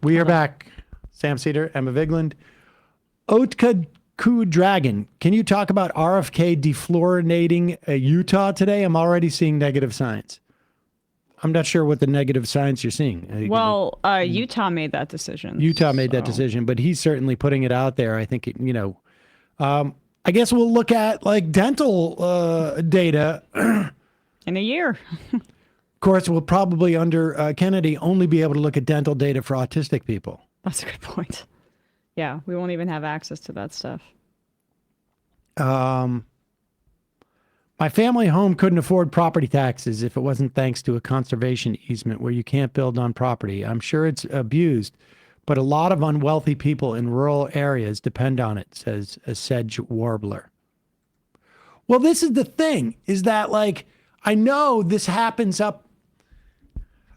We are back. Sam Seder, Emma Vigeland. Otka Ku Dragon, can you talk about RFK defluorinating Utah today? I'm already seeing negative signs. I'm not sure what the negative signs you're seeing. Well, Utah made that decision. That decision, but he's certainly putting it out there. I think, I guess we'll look at like dental data. In a year. Of course, we'll probably under Kennedy only be able to look at dental data for autistic people. That's a good point. Yeah, we won't even have access to that stuff. My family home couldn't afford property taxes if it wasn't thanks to a conservation easement where you can't build on property. I'm sure it's abused, but a lot of unwealthy people in rural areas depend on it, says a sedge warbler. Well, this is the thing, is that like, I know this happens up.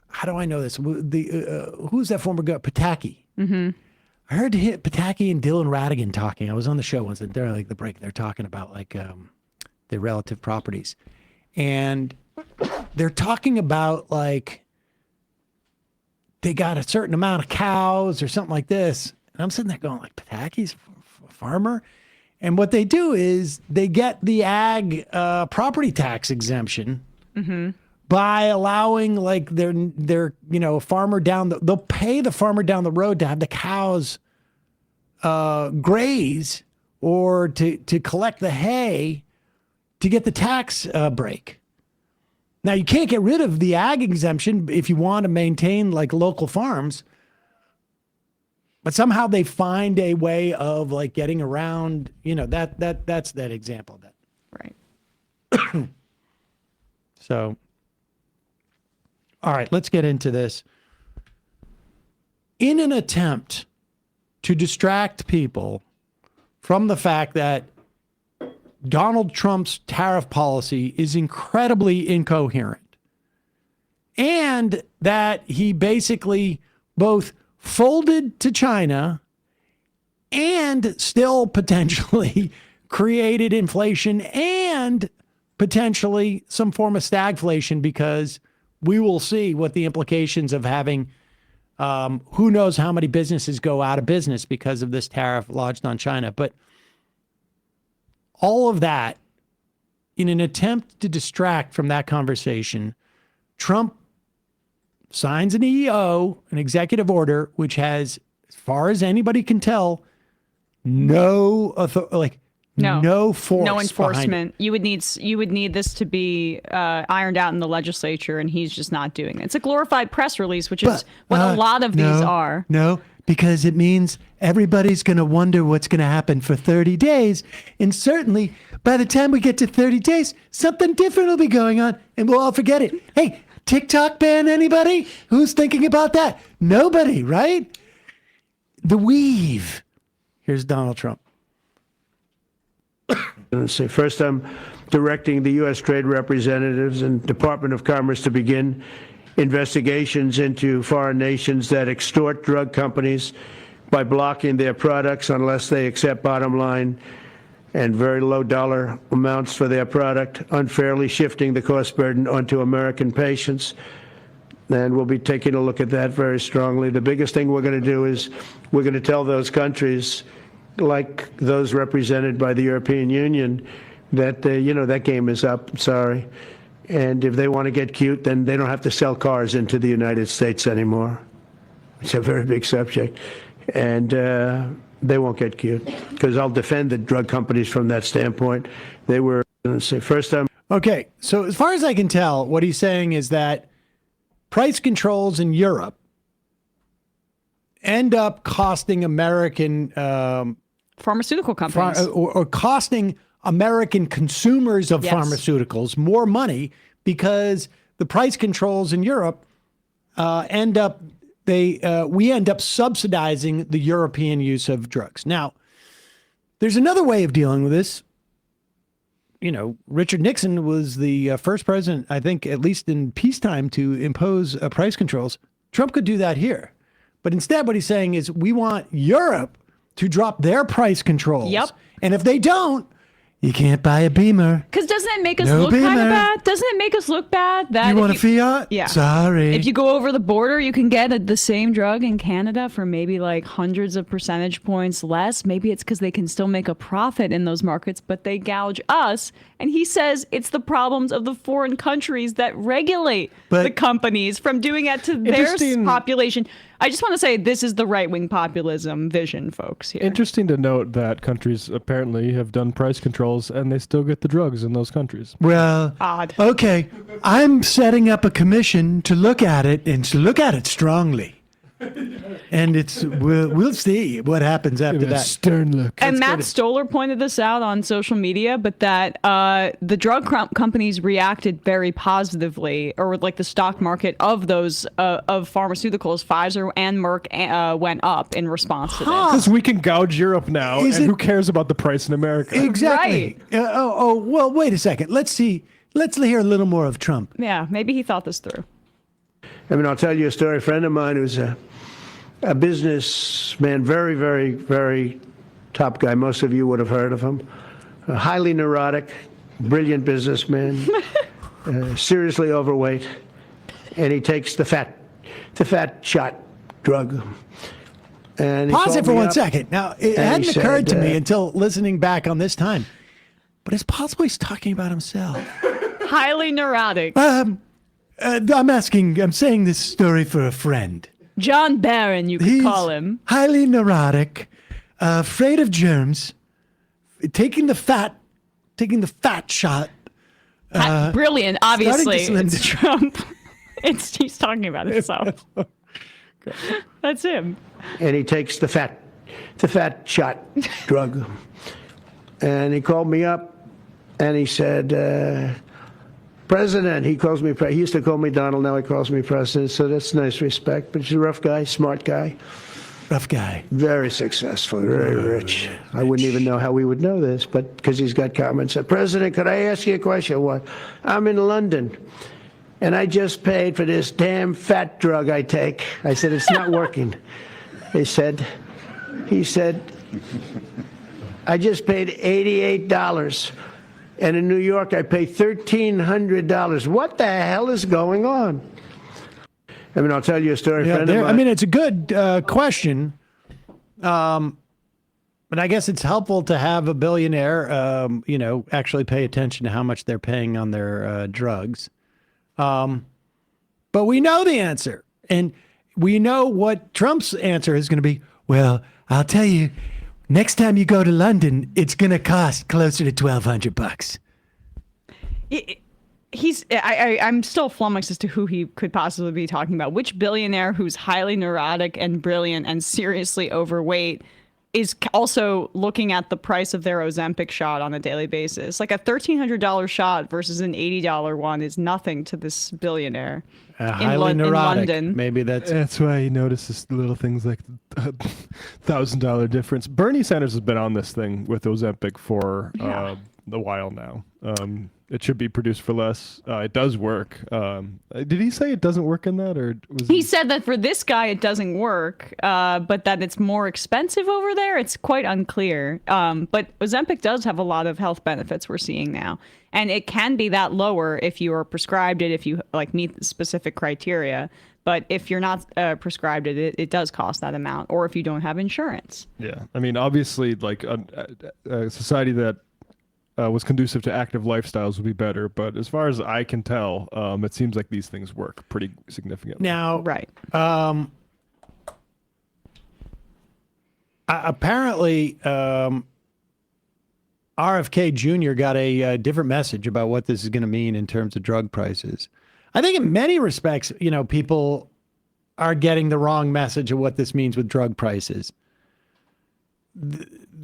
How do I know this? Who's that former guy? Pataki. Mm-hmm. I heard Pataki and Dylan Radigan talking. I was on the show once, and they're like the break. They're talking about like their relative properties, and they're talking about like they got a certain amount of cows or something like this. And I'm sitting there going like, Pataki's a farmer, and what they do is they get the ag property tax exemption. Mm-hmm. By allowing like their farmer they'll pay the farmer down the road to have the cows graze or to collect the hay to get the tax break. Now you can't get rid of the ag exemption if you want to maintain like local farms, but somehow they find a way of like getting around, that's that example of that. Right. So. All right, let's get into this. In an attempt to distract people from the fact that Donald Trump's tariff policy is incredibly incoherent and that he basically both folded to China and still potentially created inflation and potentially some form of stagflation, because we will see what the implications of having who knows how many businesses go out of business because of this tariff lodged on China. But all of that, in an attempt to distract from that conversation, Trump signs an EO, an executive order, which has, as far as anybody can tell, no force, no enforcement. You would need this to be ironed out in the legislature, and he's just not doing it. It's a glorified press release, which is what a lot of these are. No, because it means everybody's going to wonder what's going to happen for 30 days, and certainly by the time we get to 30 days, something different will be going on, and we'll all forget it. Hey, TikTok ban anybody? Who's thinking about that? Nobody, right? The weave. Here's Donald Trump. First, I'm directing the U.S. trade representatives and Department of Commerce to begin investigations into foreign nations that extort drug companies by blocking their products unless they accept bottom line and very low dollar amounts for their product, unfairly shifting the cost burden onto American patients. And we'll be taking a look at that very strongly. The biggest thing we're going to do is we're going to tell those countries, like those represented by the European Union, that, that game is up. Sorry. And if they want to get cute, then they don't have to sell cars into the United States anymore. It's a very big subject. And they won't get cute, because I'll defend the drug companies from that standpoint. They were, first time. Okay, so as far as I can tell, what he's saying is that price controls in Europe end up costing American pharmaceutical companies or costing American consumers of pharmaceuticals more money, because the price controls in Europe we end up subsidizing the European use of drugs. Now, there's another way of dealing with this. Richard Nixon was the first president, I think, at least in peacetime, to impose price controls. Trump could do that here. But instead, what he's saying is we want Europe to drop their price controls. Yep. And if they don't, You can't buy a Beamer. Because doesn't it make us No look kind Beamer. of bad? Doesn't it make us look bad that You if want a Fiat? Yeah. Sorry. If you go over the border, you can get the same drug in Canada for maybe like hundreds of percentage points less. Maybe it's because they can still make a profit in those markets, but they gouge us. And he says it's the problems of the foreign countries that regulate the companies from doing it to their population. I just want to say this is the right-wing populism vision, folks. Here. Interesting to note that countries apparently have done price controls and they still get the drugs in those countries. Well, odd. Okay, I'm setting up a commission to look at it and to look at it strongly. And we'll see what happens after that. Stern look. And Matt Stoller pointed this out on social media, but that the drug companies reacted very positively, or like the stock market of those of pharmaceuticals, Pfizer and Merck went up in response to this. Because we can gouge Europe now, and who cares about the price in America? Exactly. Right. Well, wait a second. Let's see. Let's hear a little more of Trump. Yeah, maybe he thought this through. I mean, I'll tell you a story. A friend of mine who's a businessman, very, very, very top guy. Most of you would have heard of him. A highly neurotic, brilliant businessman, seriously overweight, and he takes the fat shot drug. And pause it for 1 second. Now, it hadn't occurred to me until listening back on this time, but it's possible he's talking about himself. Highly neurotic. I'm saying this story for a friend. John Barron, you could call him. Highly neurotic, afraid of germs, taking the fat shot. Brilliant, obviously. It's Trump. He's talking about himself. That's him. And he takes the fat shot drug. And he called me up and he said, President, he calls me, he used to call me Donald, now he calls me President, so that's nice respect. But he's a rough guy, smart guy. Rough guy. Very successful, very rich. I wouldn't even know how we would know this, but because he's got comments. Said, President, could I ask you a question? What? I'm in London, and I just paid for this damn fat drug I take. I said, it's not working. He said, I just paid $88. And in New York, I pay $1,300. What the hell is going on? I mean, I'll tell you a story. Yeah, I mean, it's a good question. But I guess it's helpful to have a billionaire, actually pay attention to how much they're paying on their drugs. But we know the answer. And we know what Trump's answer is going to be. Well, I'll tell you. Next time you go to London, it's going to cost closer to $1,200. I'm still flummoxed as to who he could possibly be talking about. Which billionaire who's highly neurotic and brilliant and seriously overweight is also looking at the price of their Ozempic shot on a daily basis? Like a $1,300 shot versus an $80 one is nothing to this billionaire. Highly neurotic. In London. Maybe that's why he notices little things like $1,000 difference. Bernie Sanders has been on this thing with Ozempic for a while now. It should be produced for less. It does work. Did he say it doesn't work in that, or was he said that for this guy it doesn't work, but that it's more expensive over there? It's quite unclear. But Ozempic does have a lot of health benefits we're seeing now, and it can be that lower if you are prescribed it, if you meet specific criteria. But if you're not prescribed it does cost that amount, or if you don't have insurance. Yeah, I mean, obviously, a society that was conducive to active lifestyles would be better. But as far as I can tell, it seems like these things work pretty significantly. Now, right. Apparently, RFK Jr. got a different message about what this is going to mean in terms of drug prices. I think in many respects, people are getting the wrong message of what this means with drug prices.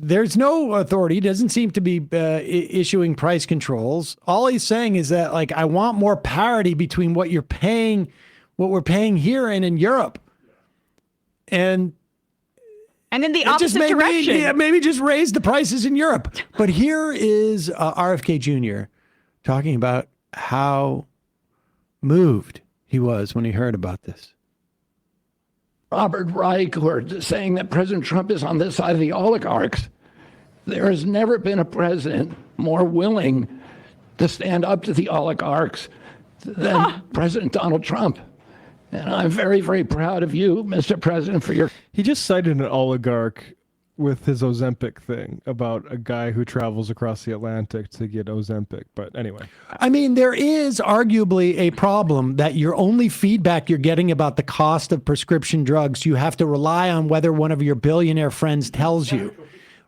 There's no authority. He doesn't seem to be issuing price controls. All he's saying is that, I want more parity between what you're paying, what we're paying here and in Europe. And in the opposite direction. Maybe just raise the prices in Europe. But here is RFK Jr. talking about how moved he was when he heard about this. Robert Reich were saying that President Trump is on this side of the oligarchs. There has never been a president more willing to stand up to the oligarchs than President Donald Trump. And I'm very, very proud of you, Mr. President, for your... He just cited an oligarch with his Ozempic thing about a guy who travels across the Atlantic to get Ozempic. But anyway. I mean, there is arguably a problem that your only feedback you're getting about the cost of prescription drugs, you have to rely on whether one of your billionaire friends tells you,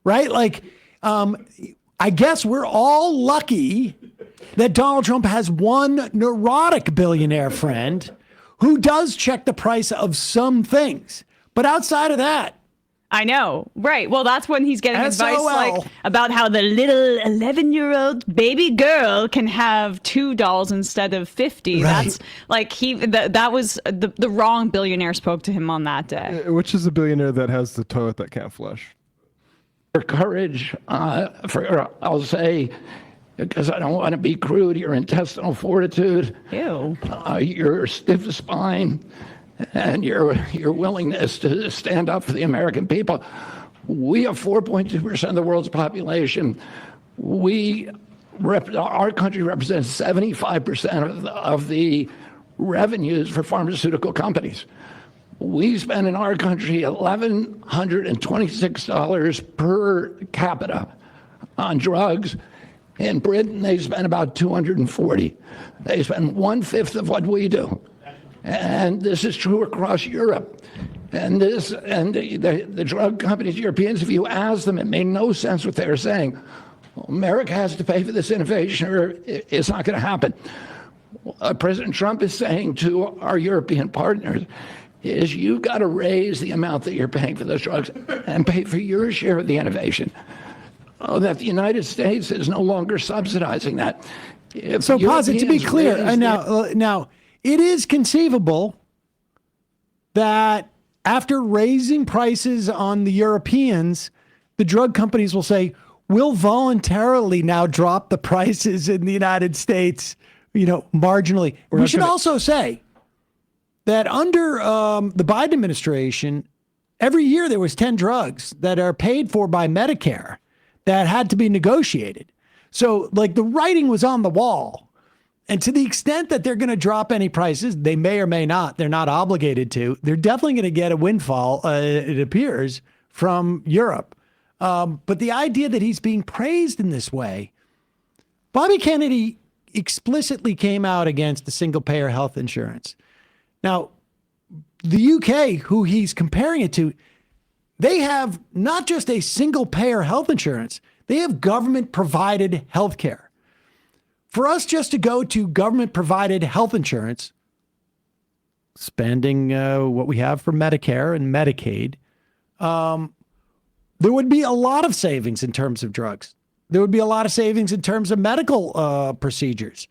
right? Like, I guess we're all lucky that Donald Trump has one neurotic billionaire friend who does check the price of some things. But outside of that, I know. Right. Well, that's when he's getting advice SOL. like about how the little 11-year-old baby girl can have $2 instead of 50. Right. That's like that was the wrong billionaire spoke to him on that day. Which is the billionaire that has the toilet that can't flush? courage, I'll say, because I don't want to be crude, your intestinal fortitude, Ew. your stiff spine, and your willingness to stand up for the American people. We have 4.2% of the world's population. Our country represents 75% of the revenues for pharmaceutical companies. We spend in our country $1,126 per capita on drugs. In Britain, they spend about $240. They spend 1/5 of what we do. And this is true across Europe. And the drug companies, Europeans, if you ask them, it made no sense what they were saying. Well, America has to pay for this innovation or it's not going to happen. What President Trump is saying to our European partners is you've got to raise the amount that you're paying for those drugs and pay for your share of the innovation. That the United States is no longer subsidizing that. So, Posit, to be clear, now it is conceivable that after raising prices on the Europeans, the drug companies will say, we'll voluntarily now drop the prices in the United States, marginally. We should also say that under the Biden administration, every year there was 10 drugs that are paid for by Medicare that had to be negotiated. So the writing was on the wall. And to the extent that they're going to drop any prices, they may or may not, they're not obligated to, they're definitely going to get a windfall, it appears, from Europe. But the idea that he's being praised in this way, Bobby Kennedy explicitly came out against the single-payer health insurance. Now, the UK, who he's comparing it to, they have not just a single-payer health insurance, they have government-provided health care. For us just to go to government-provided health insurance, spending what we have for Medicare and Medicaid, there would be a lot of savings in terms of drugs. There would be a lot of savings in terms of medical procedures,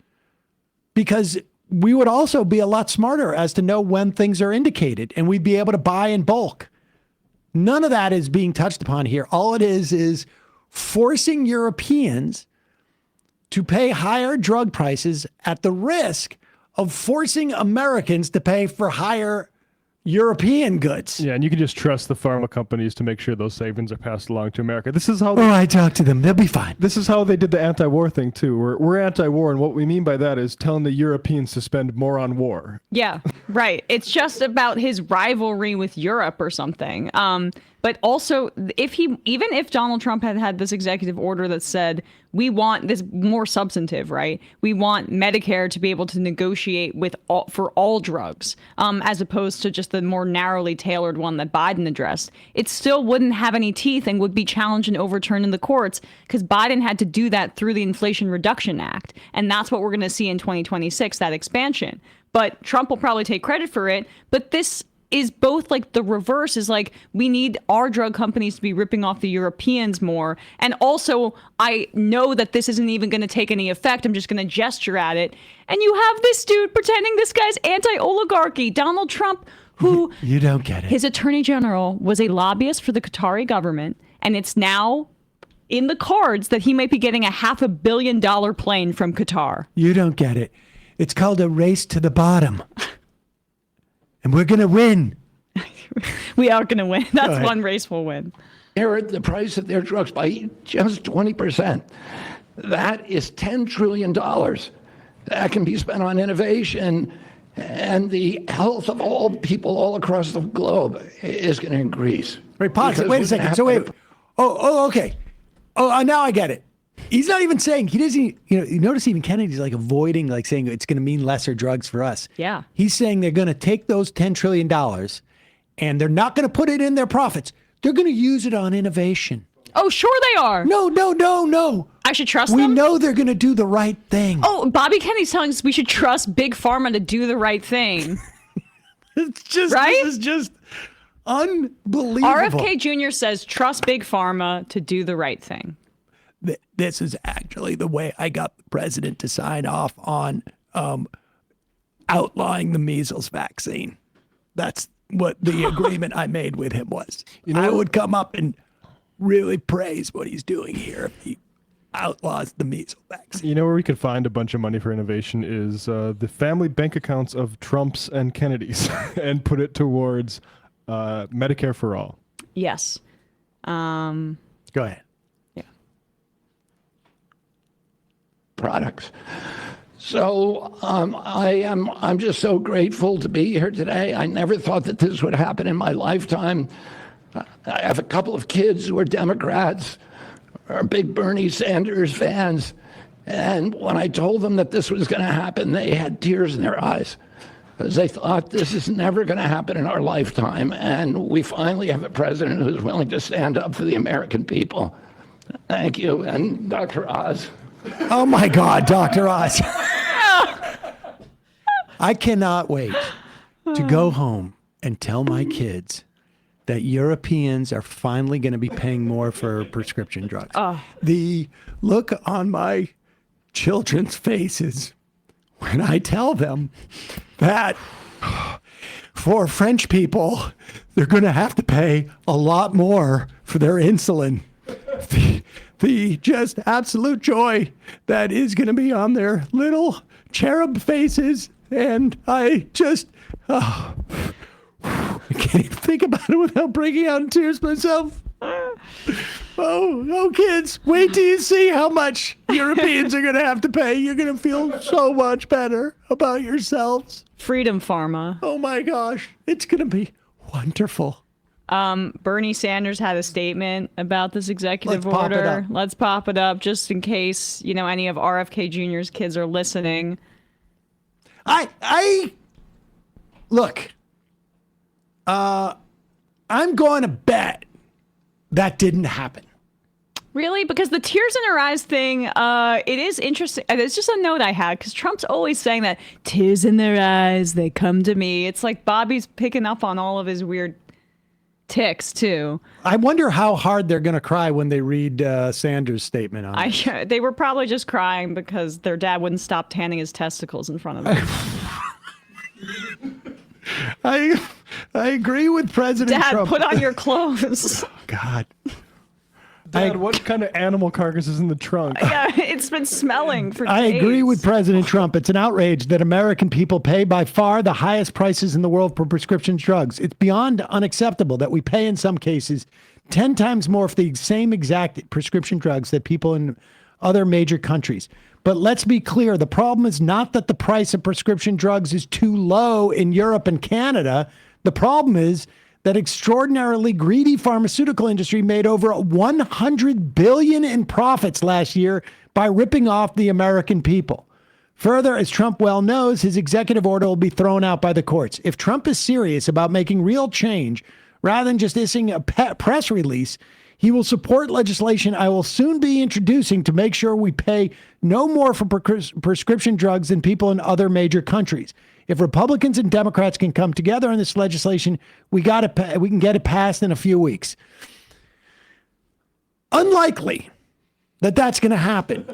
because we would also be a lot smarter as to know when things are indicated, and we'd be able to buy in bulk. None of that is being touched upon here. All it is forcing Europeans to pay higher drug prices at the risk of forcing Americans to pay for higher European goods. Yeah, and you can just trust the pharma companies to make sure those savings are passed along to America. This is how I talk to them. They'll be fine. This is how they did the anti-war thing too. We're anti-war, and what we mean by that is telling the Europeans to spend more on war. Yeah, right. It's just about his rivalry with Europe or something. But also, even if Donald Trump had this executive order that said, we want this more substantive, right? We want Medicare to be able to negotiate for all drugs, as opposed to just the more narrowly tailored one that Biden addressed. It still wouldn't have any teeth and would be challenged and overturned in the courts, because Biden had to do that through the Inflation Reduction Act. And that's what we're going to see in 2026, that expansion. But Trump will probably take credit for it. But this is both the reverse is we need our drug companies to be ripping off the Europeans more. And also, I know that this isn't even going to take any effect. I'm just going to gesture at it. And you have this dude pretending this guy's anti-oligarchy, Donald Trump, who you don't get it. His attorney general was a lobbyist for the Qatari government. And it's now in the cards that he might be getting a $500 million plane from Qatar. You don't get it. It's called a race to the bottom. And we're going to win. We are going to win. That's one race we'll win. They're at the price of their drugs by just 20%. That is $10 trillion that can be spent on innovation, and the health of all people all across the globe is going to increase. Wait, pause. Because Wait a we're second. gonna So have wait. Oh, okay. Oh, now I get it. He's not even saying, he doesn't, you notice even Kennedy's like avoiding, like saying it's going to mean lesser drugs for us. Yeah. He's saying they're going to take those $10 trillion and they're not going to put it in their profits. They're going to use it on innovation. Oh, sure they are. No. I should trust We them? know they're going to do the right thing. Oh, Bobby Kennedy's telling us we should trust Big Pharma to do the right thing. It's just, Right? This is just unbelievable. RFK Jr. says trust Big Pharma to do the right thing. This is actually the way I got the president to sign off on outlawing the measles vaccine. That's what the agreement I made with him was. I would come up and really praise what he's doing here if he outlaws the measles vaccine. You know where we could find a bunch of money for innovation is the family bank accounts of Trumps and Kennedys and put it towards Medicare for all. Yes. Go ahead. products. So I'm just so grateful to be here today. I never thought that this would happen in my lifetime. I have a couple of kids who are Democrats, are big Bernie Sanders fans. And when I told them that this was going to happen, they had tears in their eyes because they thought this is never going to happen in our lifetime. And we finally have a president who's willing to stand up for the American people. Thank you. And Dr. Oz. Oh my God, Dr. Oz. I cannot wait to go home and tell my kids that Europeans are finally going to be paying more for prescription drugs. The look on my children's faces when I tell them that for French people, they're going to have to pay a lot more for their insulin. The just absolute joy that is going to be on their little cherub faces. And I just, I can't even think about it without breaking out in tears myself. Oh, kids, wait till you see how much Europeans are going to have to pay. You're going to feel so much better about yourselves. Freedom Pharma. Oh my gosh, it's going to be wonderful. Bernie Sanders had a statement about this executive Let's pop it order. up. Let's pop it up just in case, any of RFK Jr.'s kids are listening. I look, I'm going to bet that didn't happen. Really? Because the tears in her eyes thing, it is interesting. It's just a note I had because Trump's always saying that tears in their eyes, they come to me. It's like Bobby's picking up on all of his weird ticks too. I wonder how hard they're going to cry when they read Sanders' statement on it. They were probably just crying because their dad wouldn't stop tanning his testicles in front of them. I agree with President Dad, Trump. put on your clothes. God. Dad, what kind of animal carcass is in the trunk? Yeah, it's been smelling for days. I agree with President Trump. It's an outrage that American people pay by far the highest prices in the world for prescription drugs. It's beyond unacceptable that we pay in some cases 10 times more for the same exact prescription drugs that people in other major countries. But let's be clear, the problem is not that the price of prescription drugs is too low in Europe and Canada. The problem is that extraordinarily greedy pharmaceutical industry made over $100 billion in profits last year by ripping off the American people. Further, as Trump well knows, his executive order will be thrown out by the courts. If Trump is serious about making real change, rather than just issuing a press release, he will support legislation I will soon be introducing to make sure we pay no more for prescription drugs than people in other major countries. If Republicans and Democrats can come together on this legislation, we can get it passed in a few weeks. Unlikely that that's going to happen.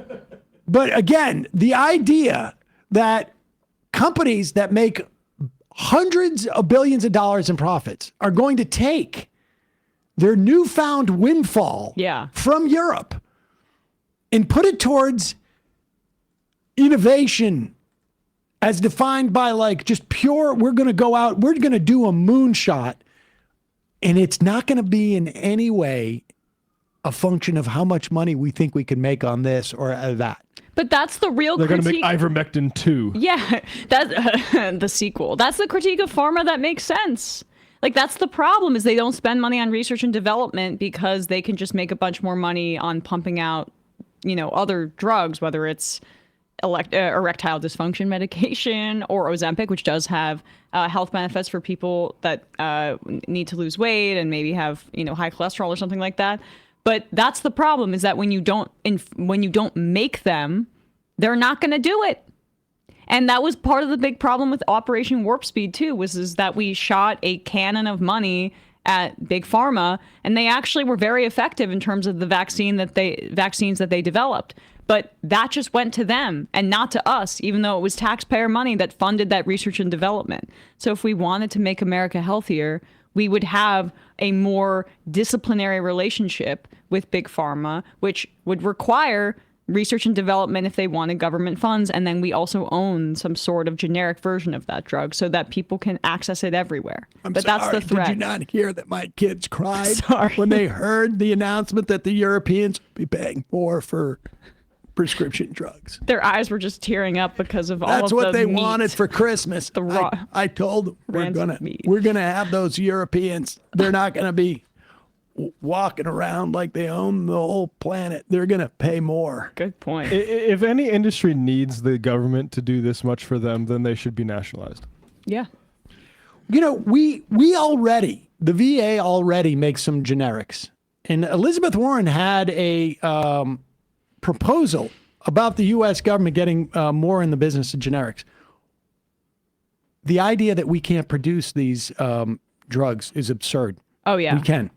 But again, the idea that companies that make hundreds of billions of dollars in profits are going to take their newfound windfall from Europe and put it towards innovation as defined by like just pure, we're going to go out, we're going to do a moonshot, and it's not going to be in any way a function of how much money we think we can make on this or that. But that's the real They're going critique. to make ivermectin 2. Yeah, that's the sequel. That's the critique of pharma that makes sense. Like, that's the problem, is they don't spend money on research and development because they can just make a bunch more money on pumping out, other drugs, whether it's erectile dysfunction medication or Ozempic, which does have health benefits for people that need to lose weight and maybe have, high cholesterol or something like that. But that's the problem, is that when you don't make them, they're not going to do it. And that was part of the big problem with Operation Warp Speed too, is that we shot a cannon of money at Big Pharma, and they actually were very effective in terms of the vaccines that they developed. But that just went to them and not to us, even though it was taxpayer money that funded that research and development. So if we wanted to make America healthier, we would have a more disciplinary relationship with Big Pharma, which would require research and development if they wanted government funds. And then we also own some sort of generic version of that drug so that people can access it everywhere. But that's the threat. Did you not hear that my kids cried Sorry. when they heard the announcement that the Europeans would be paying more for prescription drugs? Their eyes were just tearing up because of all of the That's what they meat. wanted for Christmas. The raw I told them rancid meat. we're gonna have those Europeans. They're not gonna be walking around like they own the whole planet. They're gonna pay more. Good point. If any industry needs the government to do this much for them, then they should be nationalized. Yeah. We already, the VA already makes some generics, and Elizabeth Warren had a proposal about the U.S. government getting more in the business of generics. The idea that we can't produce these drugs is absurd. Oh, yeah. We can.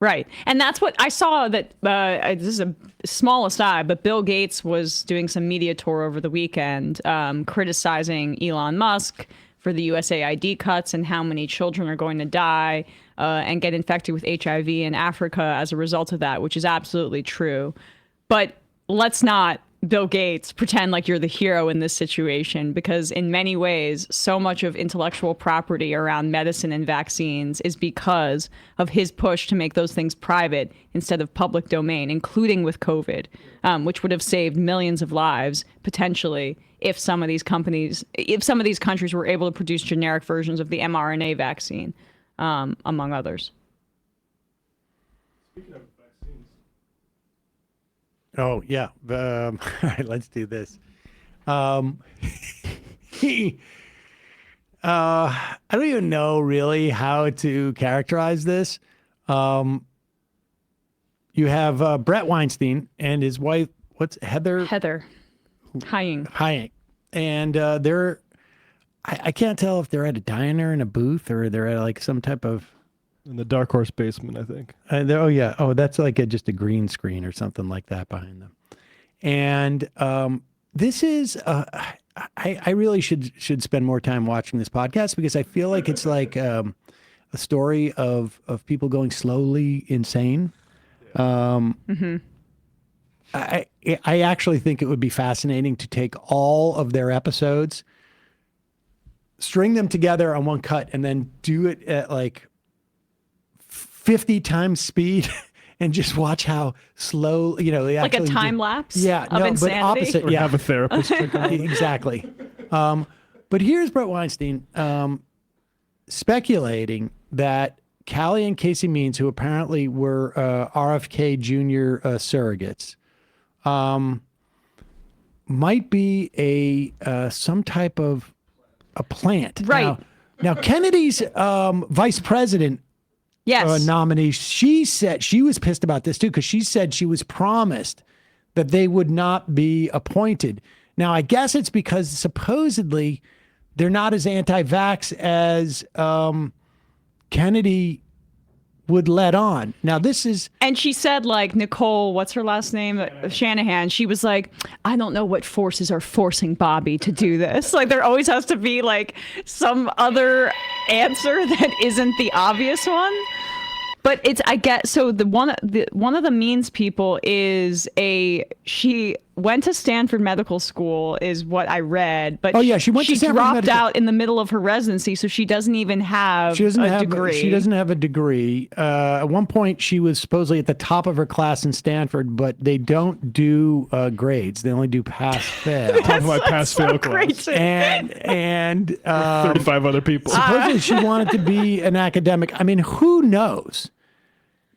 Right. And that's what I saw that, this is a small aside, but Bill Gates was doing some media tour over the weekend criticizing Elon Musk for the USAID cuts and how many children are going to die and get infected with HIV in Africa as a result of that, which is absolutely true. But let's not, Bill Gates, pretend like you're the hero in this situation, because in many ways, so much of intellectual property around medicine and vaccines is because of his push to make those things private instead of public domain, including with COVID, which would have saved millions of lives potentially if some of these countries were able to produce generic versions of the mRNA vaccine, among others. Speaking of vaccines. Oh, yeah. All right, let's do this. I don't even know really how to characterize this. You have Bret Weinstein and his wife, Heather Hogg. And I can't tell if they're at a diner in a booth or they're at like some type of... In the Dark Horse basement, I think. Oh, yeah. Oh, that's like just a green screen or something like that behind them. And this is... I really should spend more time watching this podcast, because I feel like it's like a story of people going slowly insane. I actually think it would be fascinating to take all of their episodes, string them together on one cut, and then do it at like 50 times speed and just watch how slow, they Like a actually time lapse of insanity. insanity? But opposite. Or have a therapist check out. Exactly. But here's Bret Weinstein speculating that Callie and Casey Means, who apparently were RFK Jr. Surrogates, might be some type of a plant. Right. Now Kennedy's vice president nominee, she said she was pissed about this too, because she said she was promised that they would not be appointed. Now, I guess it's because supposedly they're not as anti-vax as Kennedy would let on. Now, this is... And she said, like, Nicole, what's her last name? Shanahan. She was like, I don't know what forces are forcing Bobby to do this. Like, there always has to be, like, some other answer that isn't the obvious one. But it's, I get, so one of the Means people is she went to Stanford Medical School, is what I read. But Oh, yeah, she went to Stanford dropped Medical- out in the middle of her residency, so she doesn't even have a degree. She doesn't have a degree. At one point, she was supposedly at the top of her class in Stanford, but they don't do grades. They only do pass-fail. Top of my pass-fail great class. to- and 35 other people. supposedly she wanted to be an academic. I mean, who knows?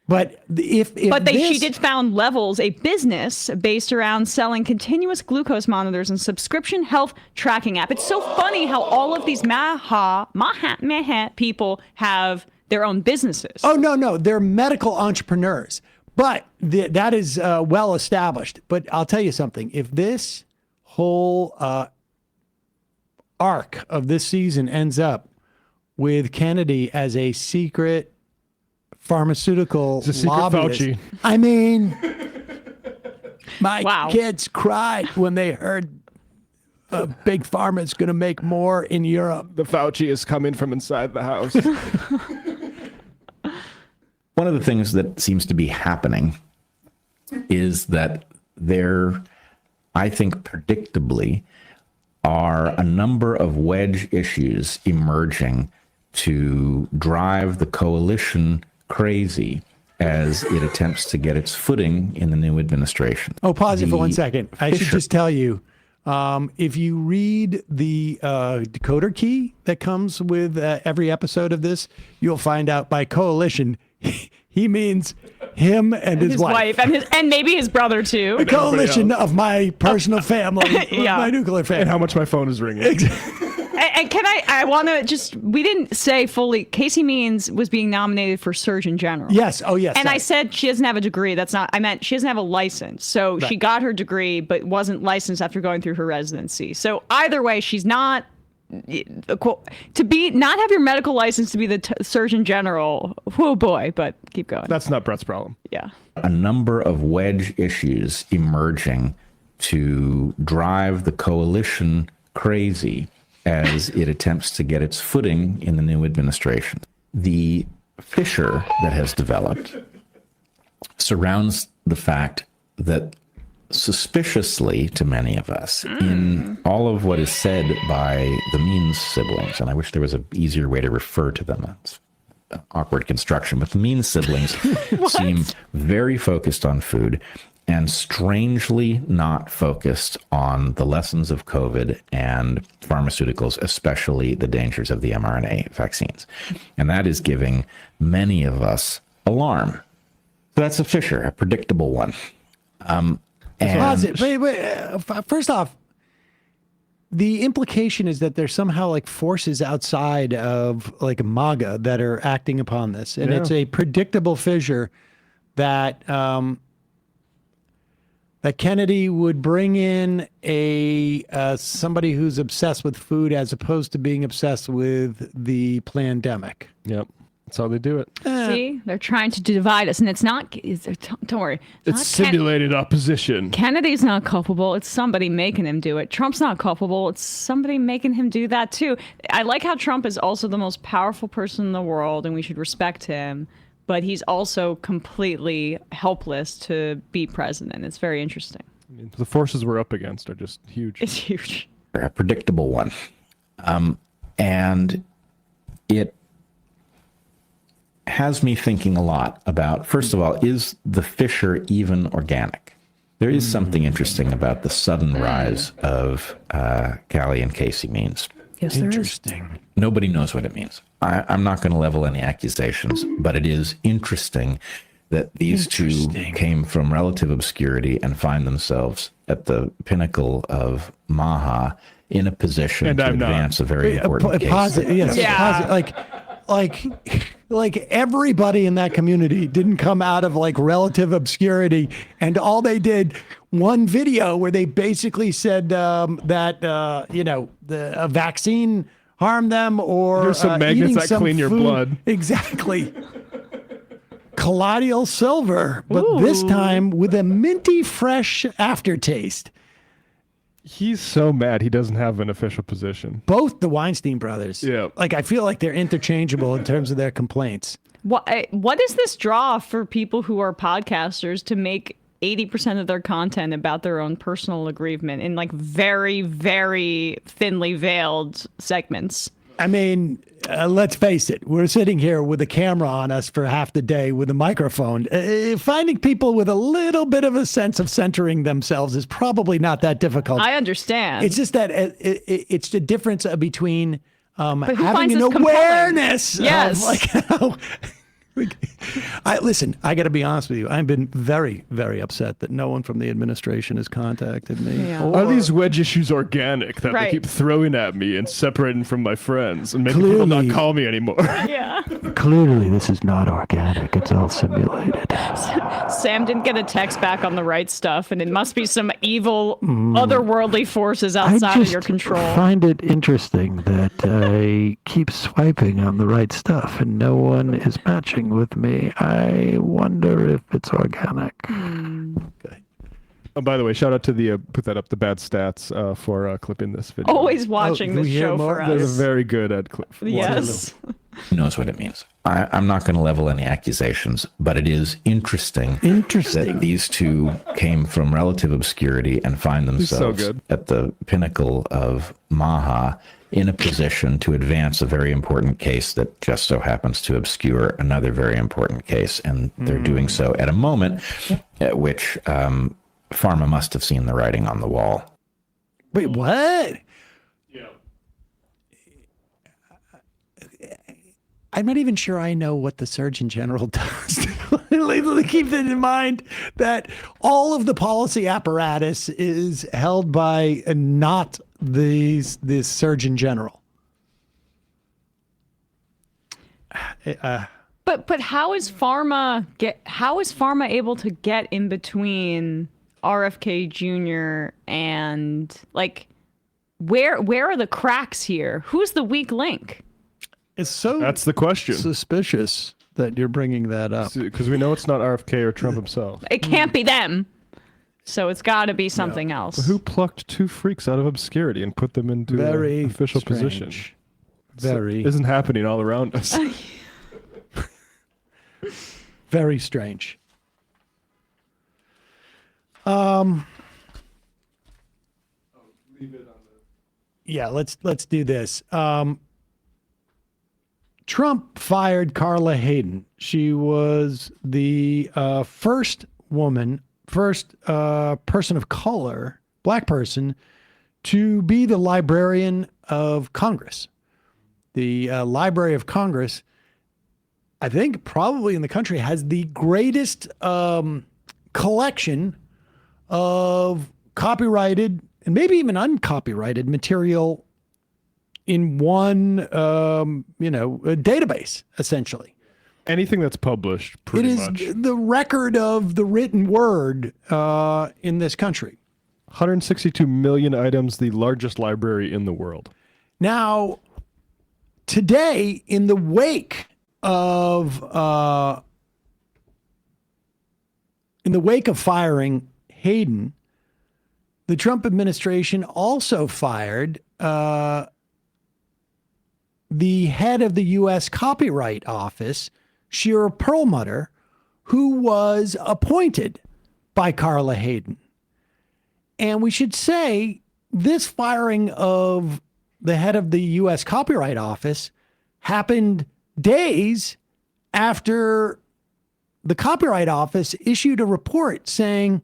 But if she did found Levels, a business based around selling continuous glucose monitors and subscription health tracking app. It's so funny how all of these maha people have their own businesses. Oh, no, they're medical entrepreneurs. But that is well established. But I'll tell you something. If this whole arc of this season ends up with Kennedy as a secret pharmaceutical It's a secret lobbyist, Fauci. I mean, my Wow. kids cried when they heard Big Pharma is going to make more in Europe. The Fauci is coming from inside the house. One of the things that seems to be happening is that there, I think, predictably, are a number of wedge issues emerging to drive the coalition crazy as it attempts to get its footing in the new administration. Oh, pause it for 1 The second. I should Fisher- just tell you, if you read the decoder key that comes with every episode of this, you'll find out by coalition, he means him and his wife. and maybe his brother too. A coalition of my personal family, Yeah. my nuclear family. And how much my phone is ringing. And can I want to just, we didn't say fully, Casey Means was being nominated for Surgeon General. Yes. Oh, yes. And I sorry. said she doesn't have a degree. That's not, I meant she doesn't have a license. So she got her degree, but wasn't licensed after going through her residency. So either way, she's not, to be, not have your medical license to be the Surgeon General. Oh boy, but keep going. That's not Brett's problem. Yeah. A number of wedge issues emerging to drive the coalition crazy as it attempts to get its footing in the new administration. The fissure that has developed surrounds the fact that, suspiciously to many of us, in all of what is said by the Means siblings, and I wish there was an easier way to refer to them, that's awkward construction, but the Means siblings seem very focused on food and strangely not focused on the lessons of COVID and pharmaceuticals, especially the dangers of the mRNA vaccines. And that is giving many of us alarm. So that's a fissure, a predictable one. Pause it. Wait, first off, the implication is that there's somehow like forces outside of like MAGA that are acting upon this. And it's a predictable fissure that that Kennedy would bring in a somebody who's obsessed with food as opposed to being obsessed with the pandemic. Yep. That's how they do it. See, they're trying to divide us, and it's not. Don't worry. It's not simulated opposition. Kennedy's not culpable. It's somebody making him do it. Trump's not culpable. It's somebody making him do that too. I like how Trump is also the most powerful person in the world, and we should respect him. But he's also completely helpless to be president. It's very interesting. I mean, the forces we're up against are just huge. It's huge. A predictable one. And it has me thinking a lot about, first of all, is the fissure even organic? There is something interesting about the sudden rise of Callie and Casey Means. Yes, there is. Interesting. Nobody knows what it means. I'm not going to level any accusations, but it is interesting that these two came from relative obscurity and find themselves at the pinnacle of Maha in a position And to I'm not. advance a very important case. Pause it. Yes. Yeah. Pause it. Like everybody in that community didn't come out of like relative obscurity, and all they did one video where they basically said that a vaccine harmed them, or Here's some magnets eating that some clean your food. blood. Exactly. Colloidal silver, but this time with a minty fresh aftertaste. He's so mad he doesn't have an official position. Both the Weinstein brothers. Yeah. Like I feel like they're interchangeable in terms of their complaints. What is this draw for people who are podcasters to make 80% of their content about their own personal aggrievement in like very, very thinly veiled segments. I mean, let's face it. We're sitting here with a camera on us for half the day with a microphone. Finding people with a little bit of a sense of centering themselves is probably not that difficult. I understand. It's just that it's the difference between who having finds an this compelling? awareness Yes. of like how. Listen, I got to be honest with you. I've been very, very upset that no one from the administration has contacted me. Yeah. Are these wedge issues organic that Right. they keep throwing at me and separating from my friends and making people not Clearly. call me anymore? Yeah. Clearly, this is not organic. It's all simulated. Sam didn't get a text back on the right stuff, and it must be some evil, otherworldly forces outside of your control. find it interesting that I keep swiping on the right stuff and no one is matching with me. I wonder if it's organic. Oh, by the way, shout out to the put that up the bad stats for clipping this video. Always watching can this we hear show more? for They're us. very good at clip. Yes. Who knows what it means? I'm not going to level any accusations, but it is interesting that these two came from relative obscurity and find themselves good. at the pinnacle of Maha in a position to advance a very important case that just so happens to obscure another very important case. And they're doing so at a moment at which pharma must have seen the writing on the wall. Wait, what? I'm not even sure I know what the Surgeon General does. Keep that in mind that all of the policy apparatus is held by not this Surgeon General. But how is pharma able to get in between RFK Jr. and like where are the cracks here? Who's the weak link? It's so That's the question. suspicious that you're bringing that up. Because we know it's not RFK or Trump himself. It can't be them. So it's got to be something else. Who plucked two freaks out of obscurity and put them into Very an official strange. position? Very, Isn't happening all around us. very strange. Yeah, let's do this. Trump fired Carla Hayden. She was the first person of color, black person, to be the Librarian of Congress. The Library of Congress, I think probably in the country, has the greatest collection of copyrighted and maybe even uncopyrighted material in one, a database, essentially. Anything that's published, It pretty is much. the record of the written word in this country. 162 million items, the largest library in the world. Now, today, in the wake of firing Hayden, the Trump administration also fired the head of the U.S. Copyright Office, Shira Perlmutter, who was appointed by Carla Hayden. And we should say this firing of the head of the U.S. Copyright Office happened days after the Copyright Office issued a report saying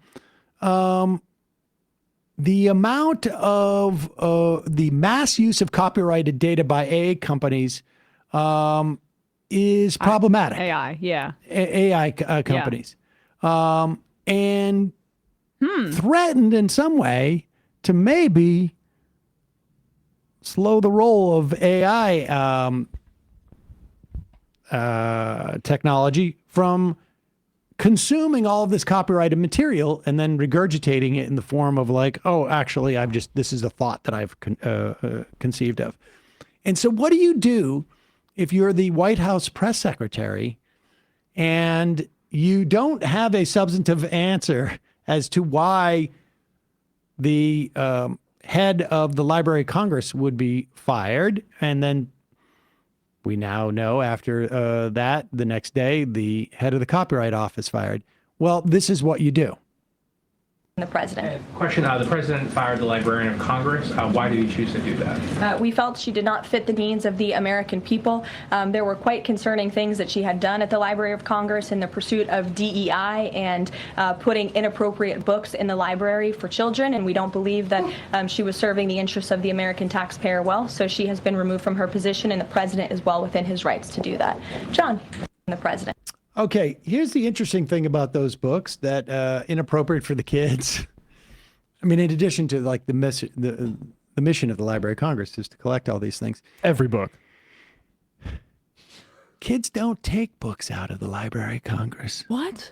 the amount of the mass use of copyrighted data by AI companies is problematic. AI, yeah. AI companies. And threatened in some way to maybe slow the roll of AI technology from consuming all of this copyrighted material and then regurgitating it in the form of like, oh, actually, this is a thought that I've conceived of. And so what do you do if you're the White House press secretary and you don't have a substantive answer as to why the head of the Library of Congress would be fired? And then we now know after that, the next day, the head of the Copyright Office fired. Well, this is what you do. The president. Question, the president fired the Librarian of Congress. Why did he choose to do that? We felt she did not fit the needs of the American people. There were quite concerning things that she had done at the Library of Congress in the pursuit of DEI and putting inappropriate books in the library for children, and we don't believe that she was serving the interests of the American taxpayer well, so she has been removed from her position, and the president is well within his rights to do that. John, the president. Okay, here's the interesting thing about those books that inappropriate for the kids. I mean, in addition to like the mission of the Library of Congress is to collect all these things. Every book. Kids don't take books out of the Library of Congress. What?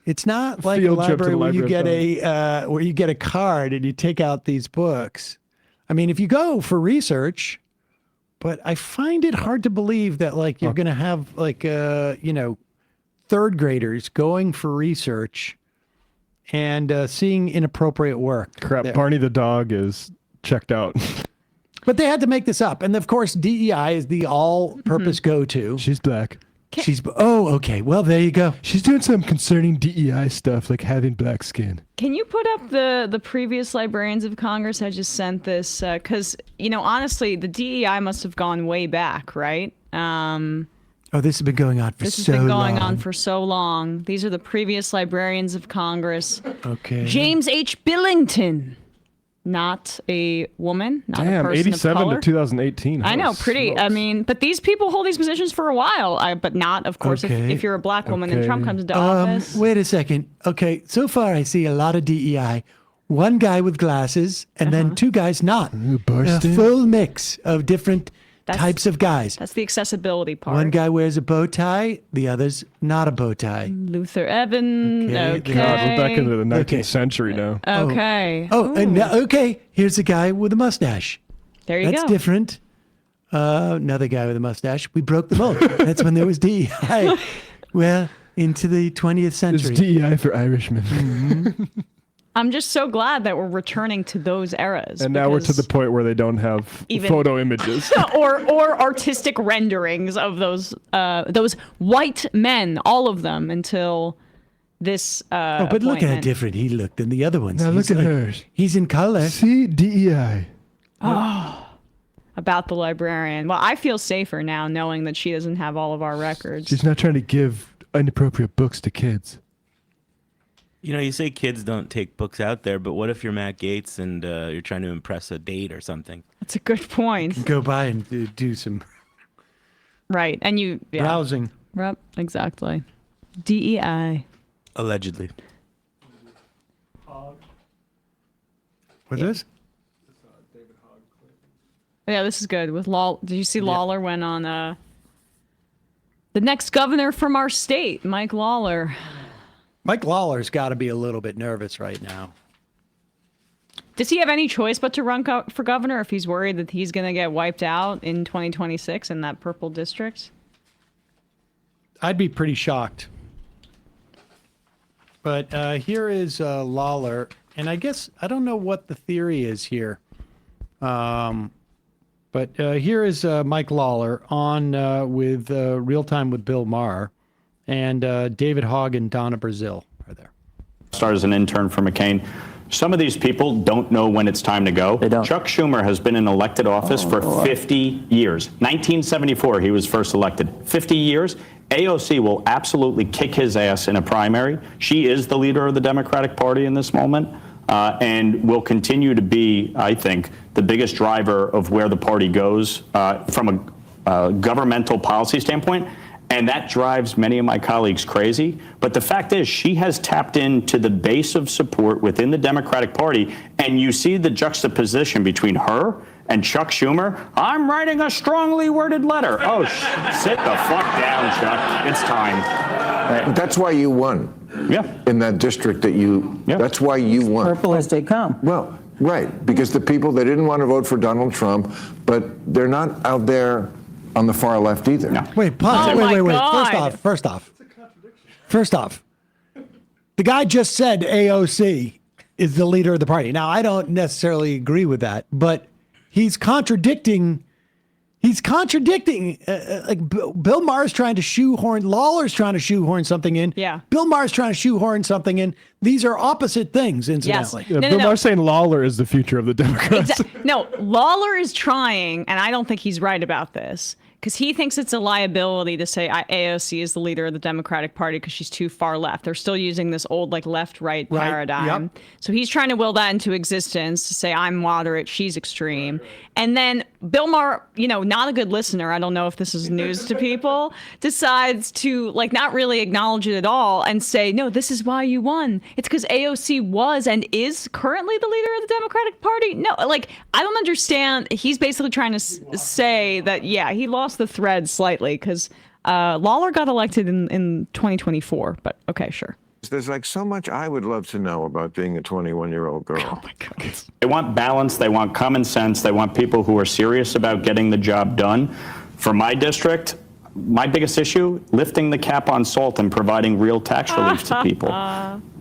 It's not like a Field trip to library the where you Library get where you get a card and you take out these books. I mean, if you go for research, but I find it hard to believe that like you're going to have like third graders going for research and seeing inappropriate work. Crap, there. Barney the dog is checked out. But they had to make this up, and of course DEI is the all-purpose go-to. She's black. Okay. Well, there you go. She's doing some concerning DEI stuff, like having black skin. Can you put up the previous librarians of Congress? I just sent this because, honestly, the DEI must have gone way back, right? Oh, this has been going on for This has so long. been going on for so long. These are the previous librarians of Congress. Okay. James H. Billington, not a woman, not a Damn, person 87 of color. to 2018. I know, Holy pretty. smokes. I mean, but these people hold these positions for a while. But not, of course, Okay. if you're a black woman and Okay. Trump comes into office. Wait a second. Okay, so far I see a lot of DEI. One guy with glasses, and then two guys not. A Bursting. full mix of different types of guys. That's the accessibility part. One guy wears a bow tie, the other's not a bow tie. Luther Evan. Okay. Okay. God, we're back into the 19th Okay. century now. Okay. Oh, and now, okay, here's a guy with a mustache. There you That's go. different. Another guy with a mustache. We broke the mold. That's when there was DEI. Well, into the 20th It's century. DEI for Irishmen. I'm just so glad that we're returning to those eras. And now we're to the because- point where they don't have Even- photo images. or artistic renderings of those white men, all of them, until this Oh, but look at how appointment. different he looked than the other ones. Now He's look at like- hers. He's in color. See, DEI. About the librarian. Well, I feel safer now knowing that she doesn't have all of our records. She's not trying to give inappropriate books to kids. You say kids don't take books out there, but what if you're Matt Gaetz and you're trying to impress a date or something? That's a good point. Go by and do some Right. And you browsing. Yep, exactly. DEI. Allegedly. What's this? Yeah, this is good. With did you see Lawler went on the next governor from our state, Mike Lawler. Mike Lawler's got to be a little bit nervous right now. Does he have any choice but to run for governor if he's worried that he's going to get wiped out in 2026 in that purple district? I'd be pretty shocked. But here is Lawler, and I guess I don't know what the theory is here. But here is Mike Lawler on with Real Time with Bill Maher, and David Hogg and Donna Brazil are there. Started as an intern for McCain. Some of these people don't know when it's time to go. They don't. Chuck Schumer has been in elected office for 50 years. 1974, he was first elected. 50 years. AOC will absolutely kick his ass in a primary. She is the leader of the Democratic Party in this moment, and will continue to be, I think, the biggest driver of where the party goes from a governmental policy standpoint. And that drives many of my colleagues crazy. But the fact is, she has tapped into the base of support within the Democratic Party. And you see the juxtaposition between her and Chuck Schumer. I'm writing a strongly worded letter. Oh, sit the fuck down, Chuck. It's time. Right. That's why you won. Yeah. In that district that you, that's why you won. Purple as they come. Well, right, because the people, they didn't want to vote for Donald Trump, but they're not out there on the far left either. No. Wait, pause. Oh my wait. God. First off, the guy just said AOC is the leader of the party. Now, I don't necessarily agree with that, but he's contradicting He's contradicting, Bill Maher's trying to shoehorn, Lawler's trying to shoehorn something in. Yeah. Bill Maher's trying to shoehorn something in. These are opposite things, incidentally. Yes. Bill Maher's saying Lawler is the future of the Democrats. No, Lawler is trying, and I don't think he's right about this, because he thinks it's a liability to say AOC is the leader of the Democratic Party because she's too far left. They're still using this old left-right paradigm. Yep. So he's trying to will that into existence to say I'm moderate, she's extreme. And then Bill Maher, not a good listener, I don't know if this is news to people, decides to not really acknowledge it at all and say, no, this is why you won. It's because AOC was and is currently the leader of the Democratic Party. No, I don't understand. He's basically trying to say that, yeah, he lost the thread slightly because Lawler got elected in 2024. But okay, sure. There's so much I would love to know about being a 21-year-old girl. Oh my God. They want balance. They want common sense. They want people who are serious about getting the job done. For my district, my biggest issue, lifting the cap on salt and providing real tax relief to people.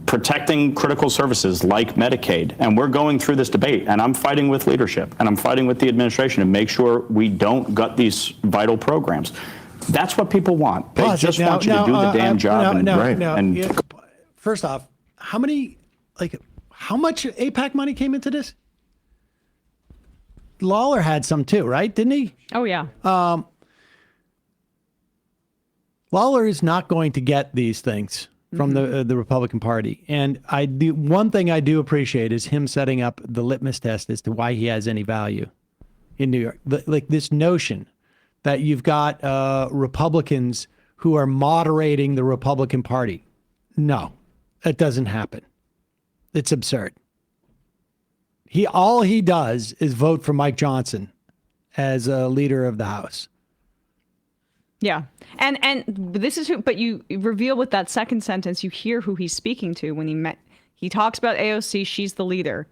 Protecting critical services like Medicaid. And we're going through this debate, and I'm fighting with leadership, and I'm fighting with the administration to make sure we don't gut these vital programs. That's what people want. They just want you to do the damn job. First off, how much AIPAC money came into this? Lawler had some too, right? Didn't he? Oh, yeah. Lawler is not going to get these things from the Republican Party. And one thing I do appreciate is him setting up the litmus test as to why he has any value in New York. This notion that you've got Republicans who are moderating the Republican Party. No, that doesn't happen. It's absurd. All he does is vote for Mike Johnson as a leader of the House. Yeah. And this is who, but you reveal with that second sentence, you hear who he's speaking to when he talks about AOC, she's the leader.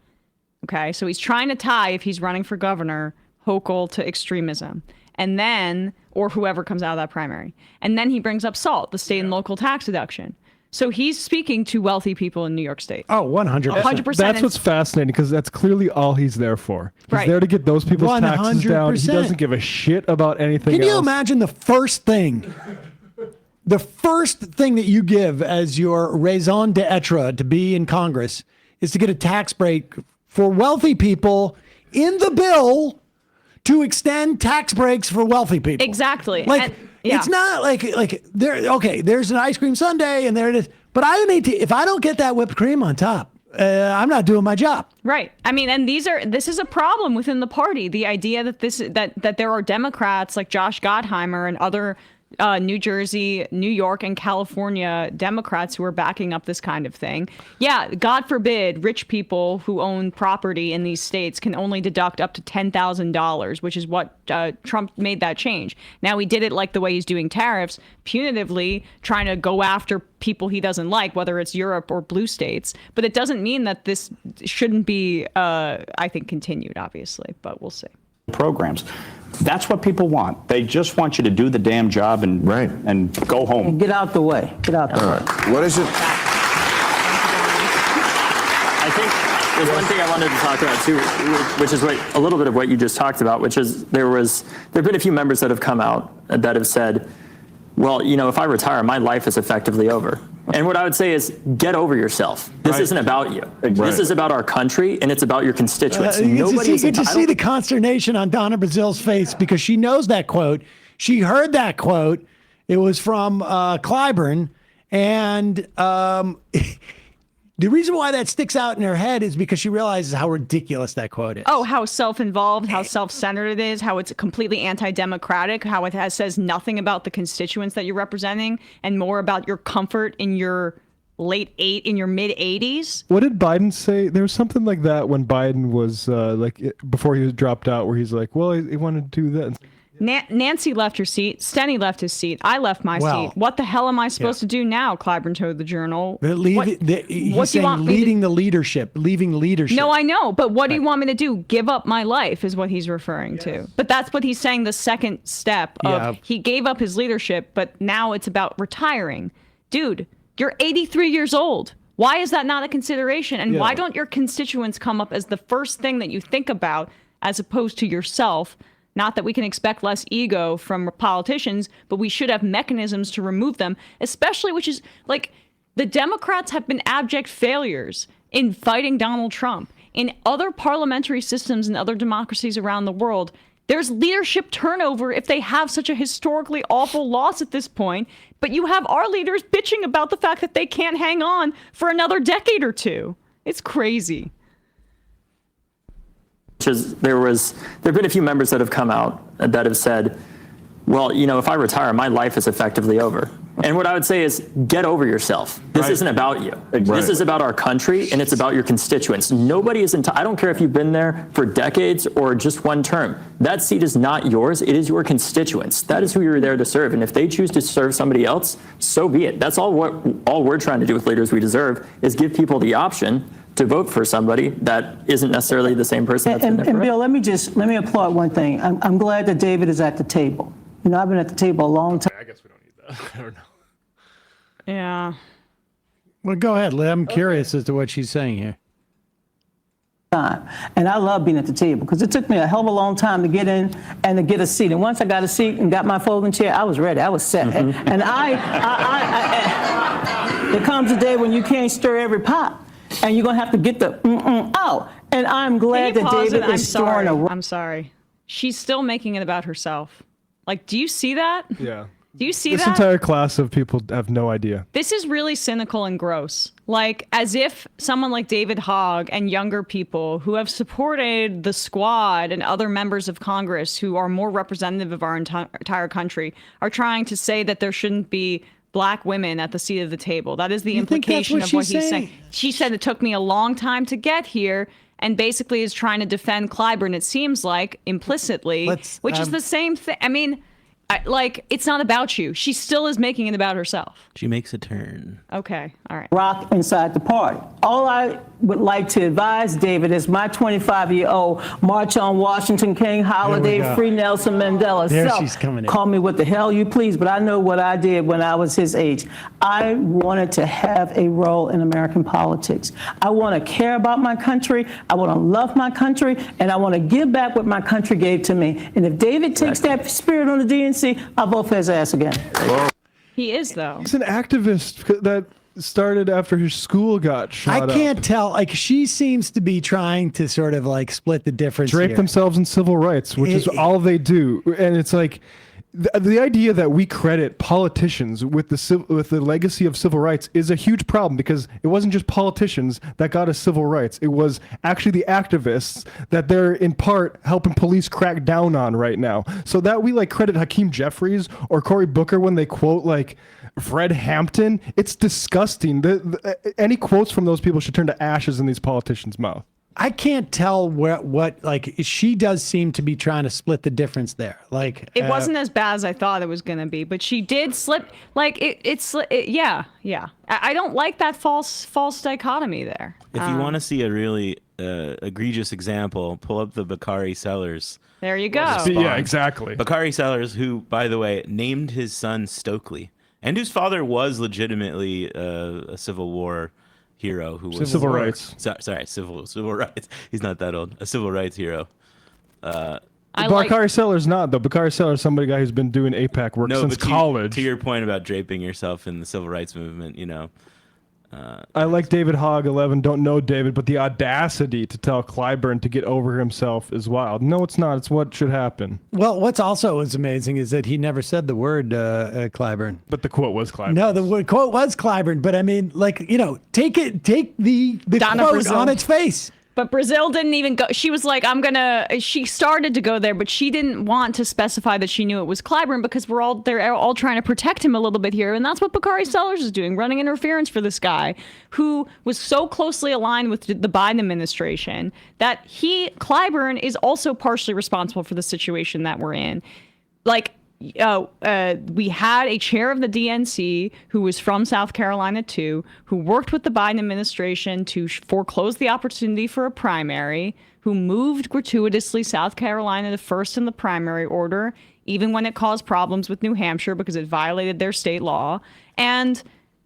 Okay. So he's trying to tie, if he's running for governor, Hochul to extremism. And then, or whoever comes out of that primary. And then he brings up SALT, the state and local tax deduction. So he's speaking to wealthy people in New York State. Oh, 100%. 100%. That's what's fascinating, because that's clearly all he's there for. He's there to get those people's taxes down. 100%. He doesn't give a shit about anything else. Can you imagine the first thing that you give as your raison d'etre to be in Congress is to get a tax break for wealthy people in the bill to extend tax breaks for wealthy people. Exactly. It's not there's an ice cream sundae and there it is. But if I don't get that whipped cream on top, I'm not doing my job. Right. I mean, and this is a problem within the party. The idea that there are Democrats like Josh Gottheimer and other New Jersey, New York, and California Democrats who are backing up this kind of thing. Yeah, God forbid rich people who own property in these states can only deduct up to $10,000, which is what Trump made that change. Now he did it like the way he's doing tariffs, punitively trying to go after people he doesn't like, whether it's Europe or blue states. But it doesn't mean that this shouldn't be, I think, continued, obviously, but we'll see. Programs. That's what people want. They just want you to do the damn job and go home. And get out the way. Get out the way. All right. What is it? I think there's one thing I wanted to talk about too, which is a little bit of what you just talked about, which is there have been a few members that have come out that have said, well, if I retire, my life is effectively over. And what I would say is get over yourself. This isn't about you. This is about our country, and it's about your constituents. You get to see the consternation on Donna Brazil's face because she knows that quote. She heard that quote. It was from Clyburn. And the reason why that sticks out in her head is because she realizes how ridiculous that quote is. Oh, how self-involved, how self-centered it is, how it's completely anti-democratic, how it says nothing about the constituents that you're representing and more about your comfort in your mid-80s. What did Biden say? There was something like that when Biden was before he was dropped out, where he's like, well, he wanted to do that. Nancy left her seat. Steny left his seat. I left my seat. What the hell am I supposed to do now? Clyburn told the Journal. He's saying leaving leadership. No, I know. But what do you want me to do? Give up my life is what he's referring to. But that's what he's saying. The second step of he gave up his leadership, but now it's about retiring. Dude, you're 83 years old. Why is that not a consideration? And why don't your constituents come up as the first thing that you think about as opposed to yourself? Not that we can expect less ego from politicians, but we should have mechanisms to remove them, especially, which is like, the Democrats have been abject failures in fighting Donald Trump. In other parliamentary systems and other democracies around the world, there's leadership turnover if they have such a historically awful loss at this point. But you have our leaders bitching about the fact that they can't hang on for another decade or two. It's crazy. There have been a few members that have come out that have said, well, if I retire, my life is effectively over. And what I would say is, get over yourself. This isn't about you. This is about our country, and it's about your constituents. Nobody is I don't care if you've been there for decades or just one term. That seat is not yours. It is your constituents. That is who you're there to serve. And if they choose to serve somebody else, so be it. That's all we're trying to do with Leaders We Deserve, is give people the option to vote for somebody that isn't necessarily the same person that's been there And forever. Bill, let me applaud one thing. I'm glad that David is at the table. I've been at the table a long time. I guess we don't need that. I don't know. Yeah. Well, go ahead, Liz. I'm curious as to what she's saying here. And I love being at the table because it took me a hell of a long time to get in and to get a seat. And once I got a seat and got my folding chair, I was ready. I was set. And there comes a day when you can't stir every pot, and you're going to have to get the out. And I'm glad that David is storing a. I'm sorry. She's still making it about herself. Like, do you see that? Yeah. Do you see This that? entire class of people have no idea. This is really cynical and gross. Like, as if someone like David Hogg and younger people who have supported the Squad and other members of Congress who are more representative of our entire country are trying to say that there shouldn't be black women at the seat of the table. That is the implication of what he's saying. She said it took me a long time to get here, and basically is trying to defend Clyburn, it seems like, implicitly, which is the same thing. I mean, it's not about you. She still is making it about herself. She makes a turn. Okay, all right. Rock inside the party. All I would like to advise David is my 25-year-old March on Washington King holiday, free Nelson Mandela. There she's coming in. Call me what the hell you please, but I know what I did when I was his age. I wanted to have a role in American politics. I want to care about my country. I want to love my country, and I want to give back what my country gave to me. And if David takes that spirit on the DNC, I'll vote for his ass again. He is, though. He's an activist that started after his school got shot I can't tell. Like, she seems to be trying to sort of like split the difference. Drape here. themselves in civil rights, which is all they do. And it's like the idea that we credit politicians with the legacy of civil rights is a huge problem, because it wasn't just politicians that got us civil rights. It was actually the activists that they're in part helping police crack down on right now. So that we like credit Hakeem Jeffries or Cory Booker when they quote like Fred Hampton, it's disgusting. Any quotes from those people should turn to ashes in these politicians' mouth. I can't tell what like she does seem to be trying to split the difference there. Like, it wasn't as bad as I thought it was going to be, but she did slip. Like yeah. I don't like that false dichotomy there. If you want to see a really egregious example, pull up the Bakari Sellers. There you go. Yeah, exactly. Bakari Sellers, who, by the way, named his son Stokely, and whose father was legitimately a Civil War hero who was civil rights. Sorry, civil rights. He's not that old. A civil rights hero. Bakari Sellers not though. Bakari Sellers, somebody guy who's been doing APAC work since college. To your point about draping yourself in the civil rights movement, I like David Hogg 11. Don't know David, but the audacity to tell Clyburn to get over himself is wild. No, it's not. It's what should happen. Well, what's also is amazing is that he never said the word Clyburn. But the quote was Clyburn. No, the quote was Clyburn. But I mean, like, take the quote Brazil. on its face. But Brazil didn't even go. She was like, she started to go there, but she didn't want to specify that she knew it was Clyburn, because they're all trying to protect him a little bit here. And that's what Bakari Sellers is doing, running interference for this guy who was so closely aligned with the Biden administration that Clyburn is also partially responsible for the situation that we're in. Like, we had a chair of the DNC who was from South Carolina too, who worked with the Biden administration to foreclose the opportunity for a primary, who moved gratuitously South Carolina to first in the primary order, even when it caused problems with New Hampshire because it violated their state law. And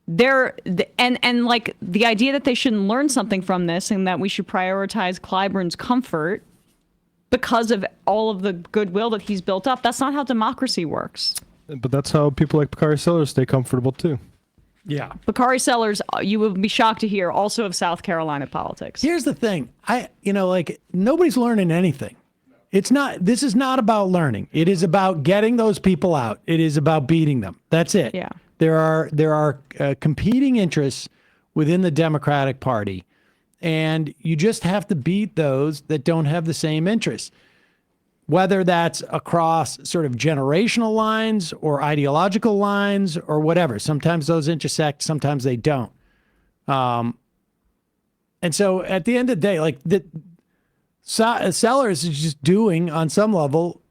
like the idea that they shouldn't learn something from this and that we should prioritize Clyburn's comfort because of all of the goodwill that he's built up. That's not how democracy works. But that's how people like Bakari Sellers stay comfortable too. Yeah. Bakari Sellers, you would be shocked to hear, also of South Carolina politics. Here's the thing. Nobody's learning anything. This is not about learning. It is about getting those people out. It is about beating them. That's it. Yeah. There are competing interests within the Democratic Party, and you just have to beat those that don't have the same interests, whether that's across sort of generational lines or ideological lines or whatever. Sometimes those intersect, sometimes they don't. And so at the end of the day, Sellers is just doing on some level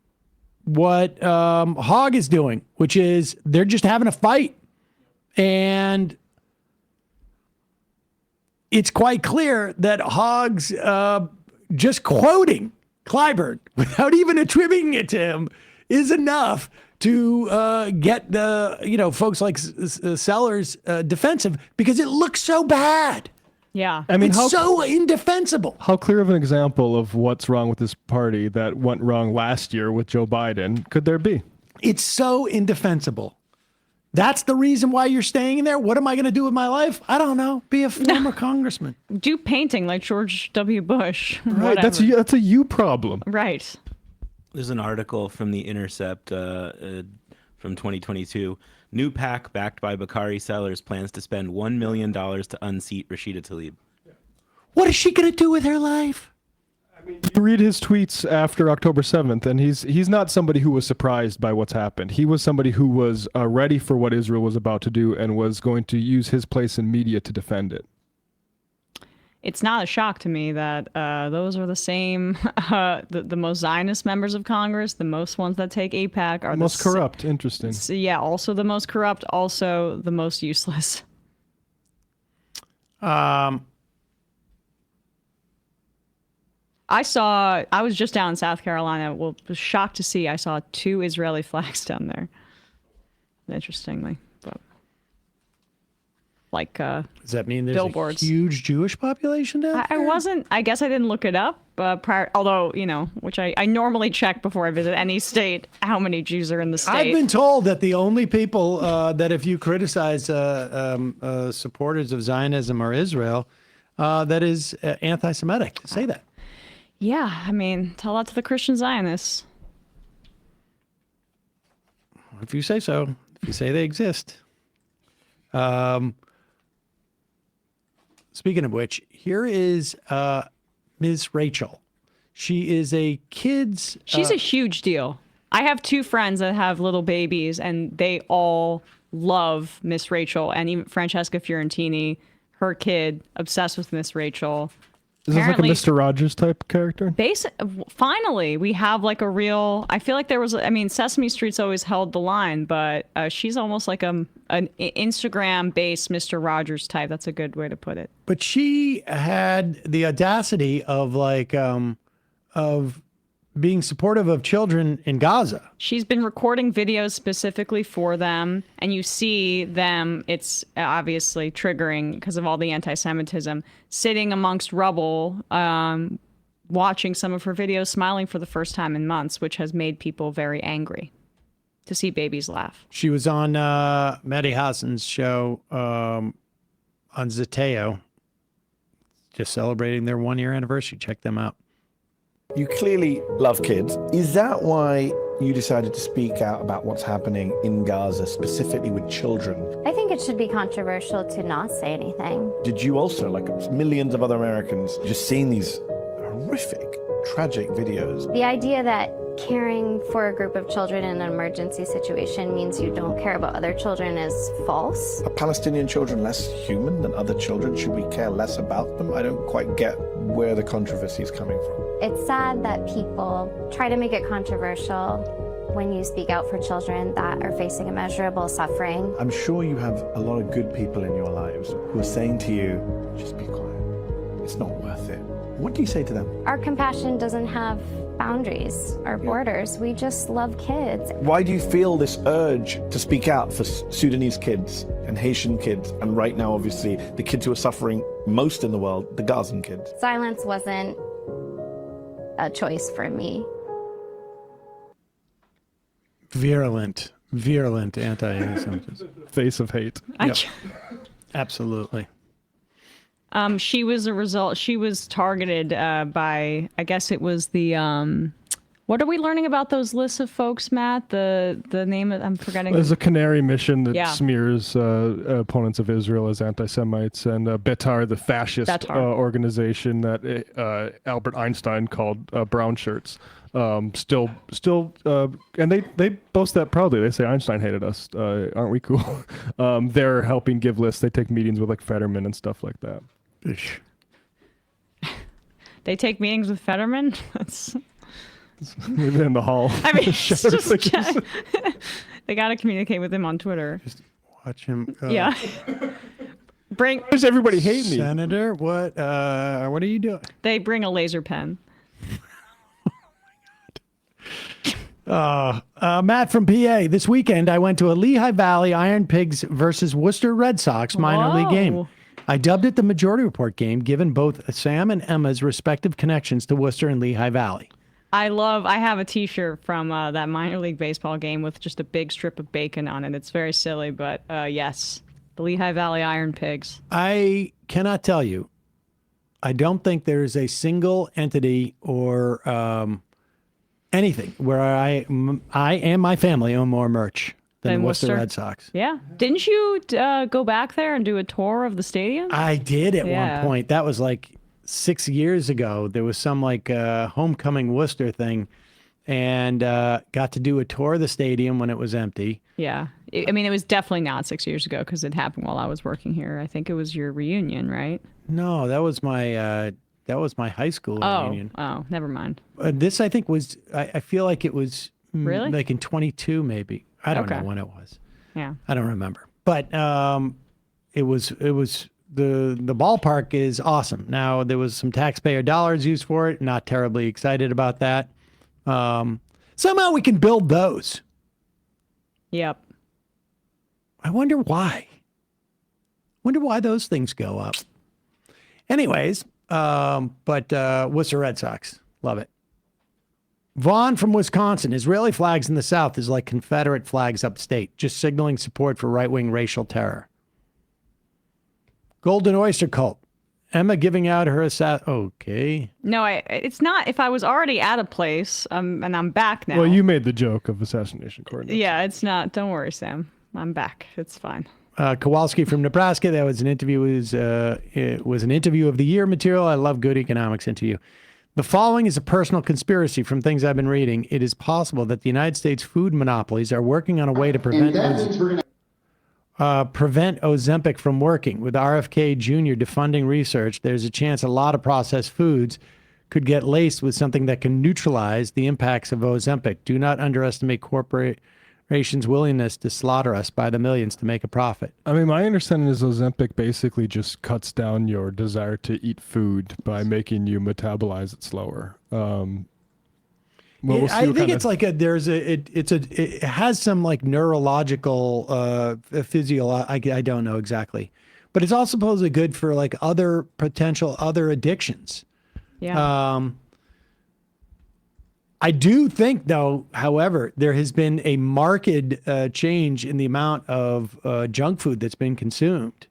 what Hogg is doing, which is they're just having a fight. And it's quite clear that Hogg's just quoting Clyburn without even attributing it to him is enough to get the folks like Sellers defensive, because it looks so bad. Yeah. I mean, it's so indefensible. How clear of an example of what's wrong with this party that went wrong last year with Joe Biden could there be? It's so indefensible. That's the reason why you're staying in there. What am I going to do with my life? I don't know. Be a former congressman. Do painting like George W. Bush. Right. Whatever. That's a you problem. Right. There's an article from The Intercept from 2022. New PAC backed by Bakari Sellers plans to spend $1 million to unseat Rashida Tlaib. What is she going to do with her life? You read his tweets after October 7th, and he's not somebody who was surprised by what's happened. He was somebody who was ready for what Israel was about to do and was going to use his place in media to defend it. It's not a shock to me that those are the same, the most Zionist members of Congress, the most ones that take AIPAC are the most corrupt. Interesting. So yeah, also the most corrupt, also the most useless. I was just down in South Carolina. Well, was shocked to see I saw 2 Israeli flags down there. Interestingly, but does that mean there's billboards. a huge Jewish population down there? I guess I didn't look it up prior, although, which I normally check before I visit any state, how many Jews are in the state. I've been told that the only people that if you criticize supporters of Zionism or Israel, that is anti-Semitic. Say that. Yeah, I mean, tell that to the Christian Zionists. If you say so, if you say they exist. Speaking of which, here is Ms. Rachel. She is a kid's... She's a huge deal. I have 2 friends that have little babies, and they all love Miss Rachel, and even Francesca Fiorentini, her kid, obsessed with Miss Rachel. Is this like a Mr. Rogers type character? Finally, we have like a real... I feel like there was... I mean, Sesame Street's always held the line, but she's almost like an Instagram-based Mr. Rogers type. That's a good way to put it. But she had the audacity of of being supportive of children in Gaza. She's been recording videos specifically for them, and you see them, it's obviously triggering because of all the anti-Semitism, sitting amongst rubble, watching some of her videos, smiling for the first time in months, which has made people very angry to see babies laugh. She was on Mehdi Hassan's show on Zateo, just celebrating their 1-year anniversary. Check them out. You clearly love kids. Is that why you decided to speak out about what's happening in Gaza, specifically with children? I think it should be controversial to not say anything. Did you also, like millions of other Americans, just seeing these horrific, tragic videos? The idea that caring for a group of children in an emergency situation means you don't care about other children is false. Are Palestinian children less human than other children? Should we care less about them? I don't quite get where the controversy is coming from. It's sad that people try to make it controversial when you speak out for children that are facing immeasurable suffering. I'm sure you have a lot of good people in your lives who are saying to you, just be quiet. It's not worth it. What do you say to them? Our compassion doesn't have boundaries or borders. We just love kids. Why do you feel this urge to speak out for Sudanese kids and Haitian kids, and right now, obviously, the kids who are suffering most in the world, the Gazan kids? Silence wasn't a choice for me. Virulent anti-Semitism. Face of hate. Yep. Absolutely. She was targeted by, I guess it was the, what are we learning about those lists of folks, Matt? The name I'm forgetting. There's a Canary mission that Yeah. smears opponents of Israel as anti-Semites, and Betar, the fascist organization that Albert Einstein called brown shirts. Still, and they boast that proudly. They say Einstein hated us. Aren't we cool? They're helping give lists. They take meetings with like Fetterman and stuff like that. They take meetings with Fetterman? That's... in the hall. I mean, it's just, they got to communicate with him on Twitter. Just watch him go. Yeah. Why does everybody hate me? Senator, what are you doing? They bring a laser pen. Matt from PA. This weekend, I went to a Lehigh Valley Iron Pigs versus Worcester Red Sox minor league game. I dubbed it the Majority Report game, given both Sam and Emma's respective connections to Worcester and Lehigh Valley. I have a t-shirt from that minor league baseball game with just a big strip of bacon on it. It's very silly, but yes, the Lehigh Valley Iron Pigs. I cannot tell you. I don't think there is a single entity or anything where I and my family own more merch than the Worcester Red Sox. Yeah. Didn't you go back there and do a tour of the stadium? I did at one point. That was like 6 years ago. There was some like homecoming Worcester thing, and got to do a tour of the stadium when it was empty. Yeah. I mean, it was definitely not 6 years ago because it happened while I was working here. I think it was your reunion, right? No, that was my high school reunion. Oh, never mind. This, I think, was, I feel like it was Really? like in 22, maybe. I don't know when it was. Yeah. I don't remember. But it was the ballpark is awesome. Now, there was some taxpayer dollars used for it. Not terribly excited about that. Somehow we can build those. Yep. I wonder why. Wonder why those things go up. Anyways, but Worcester Red Sox. Love it. Vaughn from Wisconsin. Israeli flags in the South is like Confederate flags upstate, just signaling support for right-wing racial terror. Golden Oyster Cult. Emma giving out her okay. No, it's not. If I was already at a place and I'm back now. Well, you made the joke of assassination coordinates. Yeah, it's not. Don't worry, Sam. I'm back. It's fine. Kowalski from Nebraska. That was an interview. It was an interview of the year material. I love good economics interview. The following is a personal conspiracy from things I've been reading. It is possible that the United States food monopolies are working on a way to prevent Ozempic from working. With RFK Jr. defunding research, there's a chance a lot of processed foods could get laced with something that can neutralize the impacts of Ozempic. Do not underestimate corporations' willingness to slaughter us by the millions to make a profit. I mean, my understanding is Ozempic basically just cuts down your desire to eat food by making you metabolize it slower. We'll I think it's like it has some like neurological I don't know exactly, but it's all supposedly good for like other potential addictions. Yeah. I do think, though, however, there has been a marked change in the amount of junk food that's been consumed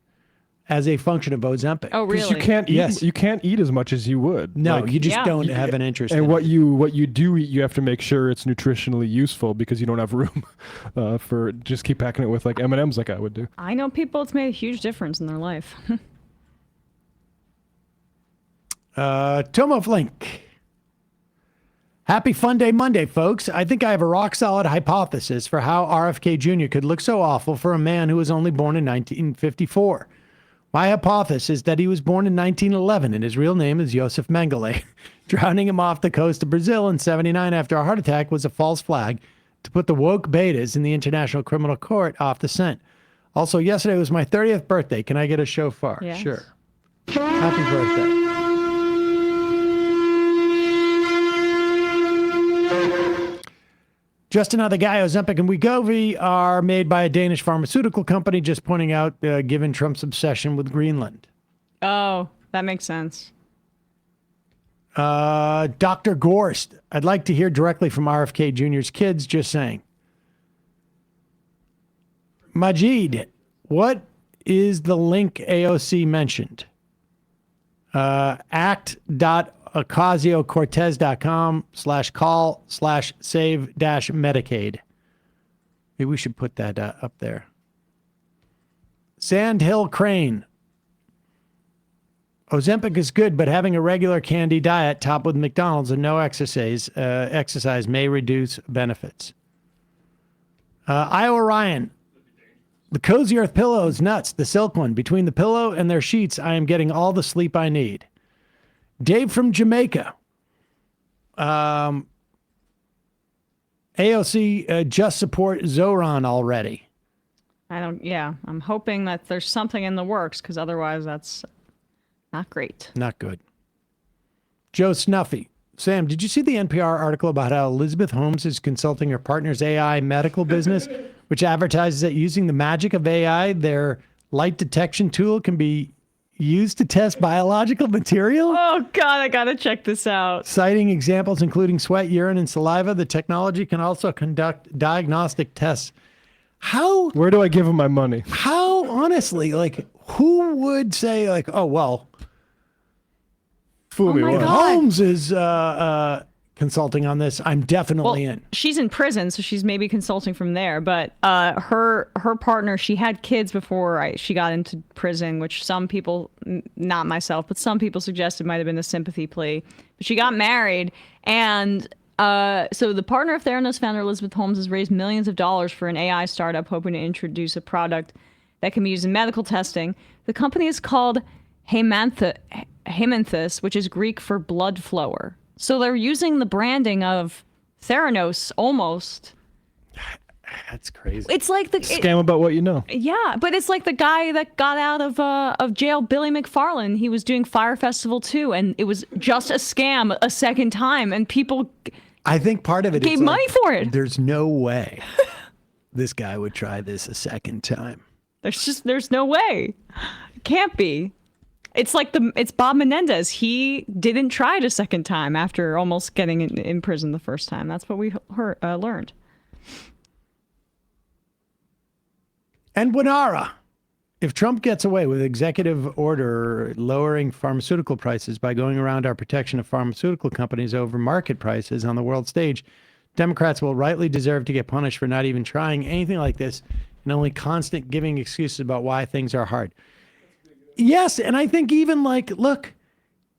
as a function of Ozempic. Oh, really? Because you can't eat as much as you would. No, you just don't have an interest and in what it. you do eat, you have to make sure it's nutritionally useful because you don't have room for just keep packing it with like M&Ms like I would do. I know people, it's made a huge difference in their life. Tomo Flink. Happy Fun Day Monday, folks. I think I have a rock-solid hypothesis for how RFK Jr. could look so awful for a man who was only born in 1954. My hypothesis is that he was born in 1911 and his real name is Joseph Mengele. Drowning him off the coast of Brazil in 79 after a heart attack was a false flag to put the woke betas in the International Criminal Court off the scent. Also, yesterday was my 30th birthday. Can I get a shofar? Yes. Sure. Happy birthday. Just Another Guy, Ozempic and Wegovy are made by a Danish pharmaceutical company, just pointing out, given Trump's obsession with Greenland. Oh, that makes sense. Dr. Gorst, I'd like to hear directly from RFK Jr.'s kids, just saying. Majid, what is the link AOC mentioned? act.ocasio-cortez.com/call/save-Medicaid. Maybe we should put that up there. Sandhill Crane. Ozempic is good, but having a regular candy diet topped with McDonald's and no exercise may reduce benefits. Iowa Ryan. The Cozy Earth pillow is nuts. The silk one. Between the pillow and their sheets, I am getting all the sleep I need. Dave from Jamaica. AOC just support Zoran already. I'm hoping that there's something in the works, because otherwise that's not great. Not good. Joe Snuffy. Sam, did you see the NPR article about how Elizabeth Holmes is consulting her partner's AI medical business, which advertises that using the magic of AI, their light detection tool can be used to test biological material? Oh, God, I got to check this out. Citing examples including sweat, urine, and saliva, the technology can also conduct diagnostic tests. Where do I give him my money? How, honestly, who would say, oh, well, fool me once. Holmes is consulting on this. I'm definitely in. She's in prison, so she's maybe consulting from there. But her partner, she had kids before she got into prison, which some people, not myself, but some people suggested might have been a sympathy plea. But she got married, and so the partner of Theranos founder Elizabeth Holmes has raised millions of dollars for an AI startup hoping to introduce a product that can be used in medical testing. The company is called Haemanthus, which is Greek for blood flower. So they're using the branding of Theranos almost. That's crazy. It's like scam about what you know. Yeah, but it's like the guy that got out of jail, Billy McFarland. He was doing Fire Festival 2, and it was just a scam a second time, and people I think part of it gave money for it. There's no way this guy would try this a second time. There's no way. It can't be. It's like it's Bob Menendez. He didn't try it a second time after almost getting in prison the first time. That's what we learned. And Winara. If Trump gets away with executive order lowering pharmaceutical prices by going around our protection of pharmaceutical companies over market prices on the world stage, Democrats will rightly deserve to get punished for not even trying anything like this and only constant giving excuses about why things are hard. Yes, and I think even look,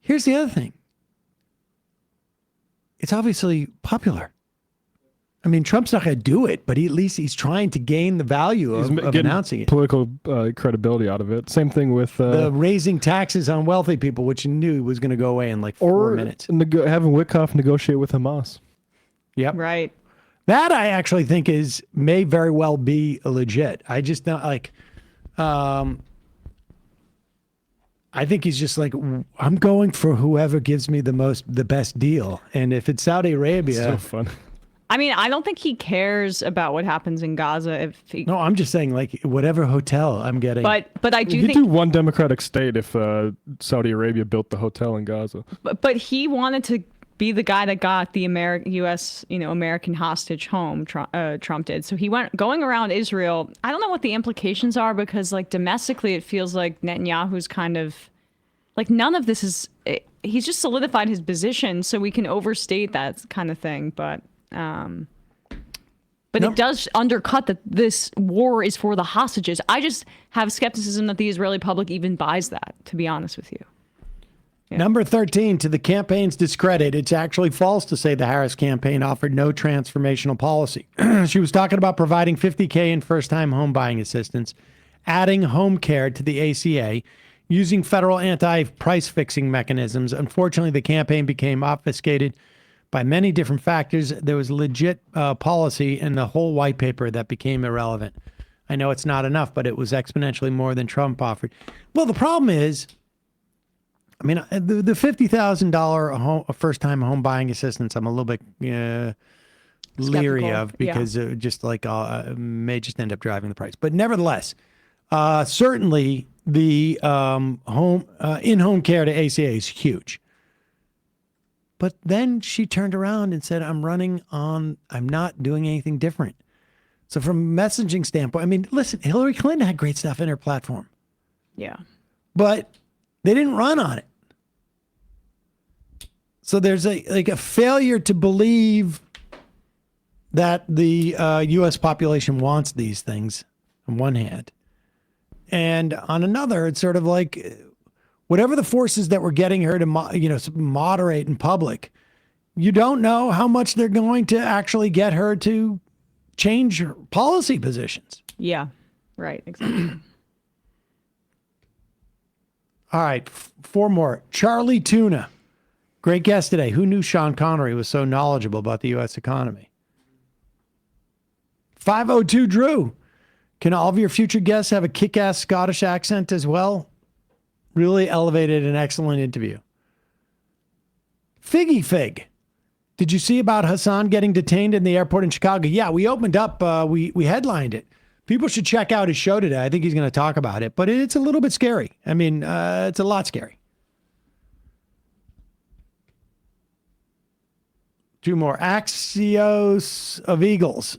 here's the other thing. It's obviously popular. I mean, Trump's not going to do it, but at least he's trying to gain the value of announcing it. Political credibility out of it. Same thing with the raising taxes on wealthy people, which you knew was going to go away in 4 minutes. Having Witkoff negotiate with Hamas. Yep. Right. That I actually think may very well be legit. I just don't I think he's just I'm going for whoever gives me the best deal. And if it's Saudi Arabia. So fun. I mean, I don't think he cares about what happens in Gaza. No, I'm just saying whatever hotel I'm getting. But I do think. You do one democratic state if Saudi Arabia built the hotel in Gaza. But he wanted to be the guy that got the U.S. American hostage home. Trump did. So he went going around Israel. I don't know what the implications are, because domestically it feels like Netanyahu's kind of none of this is. He's just solidified his position, so we can overstate that kind of thing. But it does undercut that this war is for the hostages. I just have skepticism that the Israeli public even buys that, to be honest with you. Yeah. Number 13, to the campaign's discredit, it's actually false to say the Harris campaign offered no transformational policy. She was talking about providing $50,000 in first-time home buying assistance, adding home care to the ACA, using federal anti-price fixing mechanisms. Unfortunately, the campaign became obfuscated by many different factors. There was legit policy in the whole white paper that became irrelevant. I know it's not enough, but it was exponentially more than Trump offered. Well, the problem is, I mean, the $50,000 first-time home buying assistance, I'm a little bit leery Skeptical. of, because it just may just end up driving the price. But nevertheless, certainly the in-home care to ACA is huge. But then she turned around and said, I'm not doing anything different. So from a messaging standpoint, I mean, listen, Hillary Clinton had great stuff in her platform, Yeah. but they didn't run on it. So there's a failure to believe that the U.S. population wants these things on one hand. And on another, it's sort of like whatever the forces that were getting her to moderate in public, you don't know how much they're going to actually get her to change her policy positions. Yeah. Right. Exactly. All right, 4 more. Charlie Tuna, great guest today. Who knew Sean Connery was so knowledgeable about the U.S. economy? 502 Drew, can all of your future guests have a kick-ass Scottish accent as well? Really elevated an excellent interview. Figgy Fig, did you see about Hassan getting detained in the airport in Chicago? Yeah, we opened up, we headlined it. People should check out his show today. I think he's going to talk about it, but it's a little bit scary. I mean, it's a lot scary. 2 more. Axios of Eagles.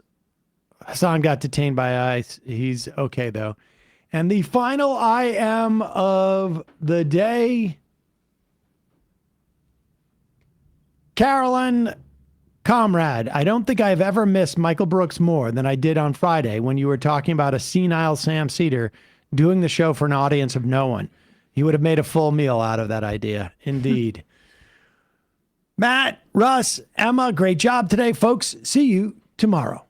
Hassan got detained by ICE. He's okay, though. And the final IM of the day, Carolyn Comrade. I don't think I've ever missed Michael Brooks more than I did on Friday when you were talking about a senile Sam Seder doing the show for an audience of no one. He would have made a full meal out of that idea. Indeed. Matt, Russ, Emma, great job today, folks. See you tomorrow.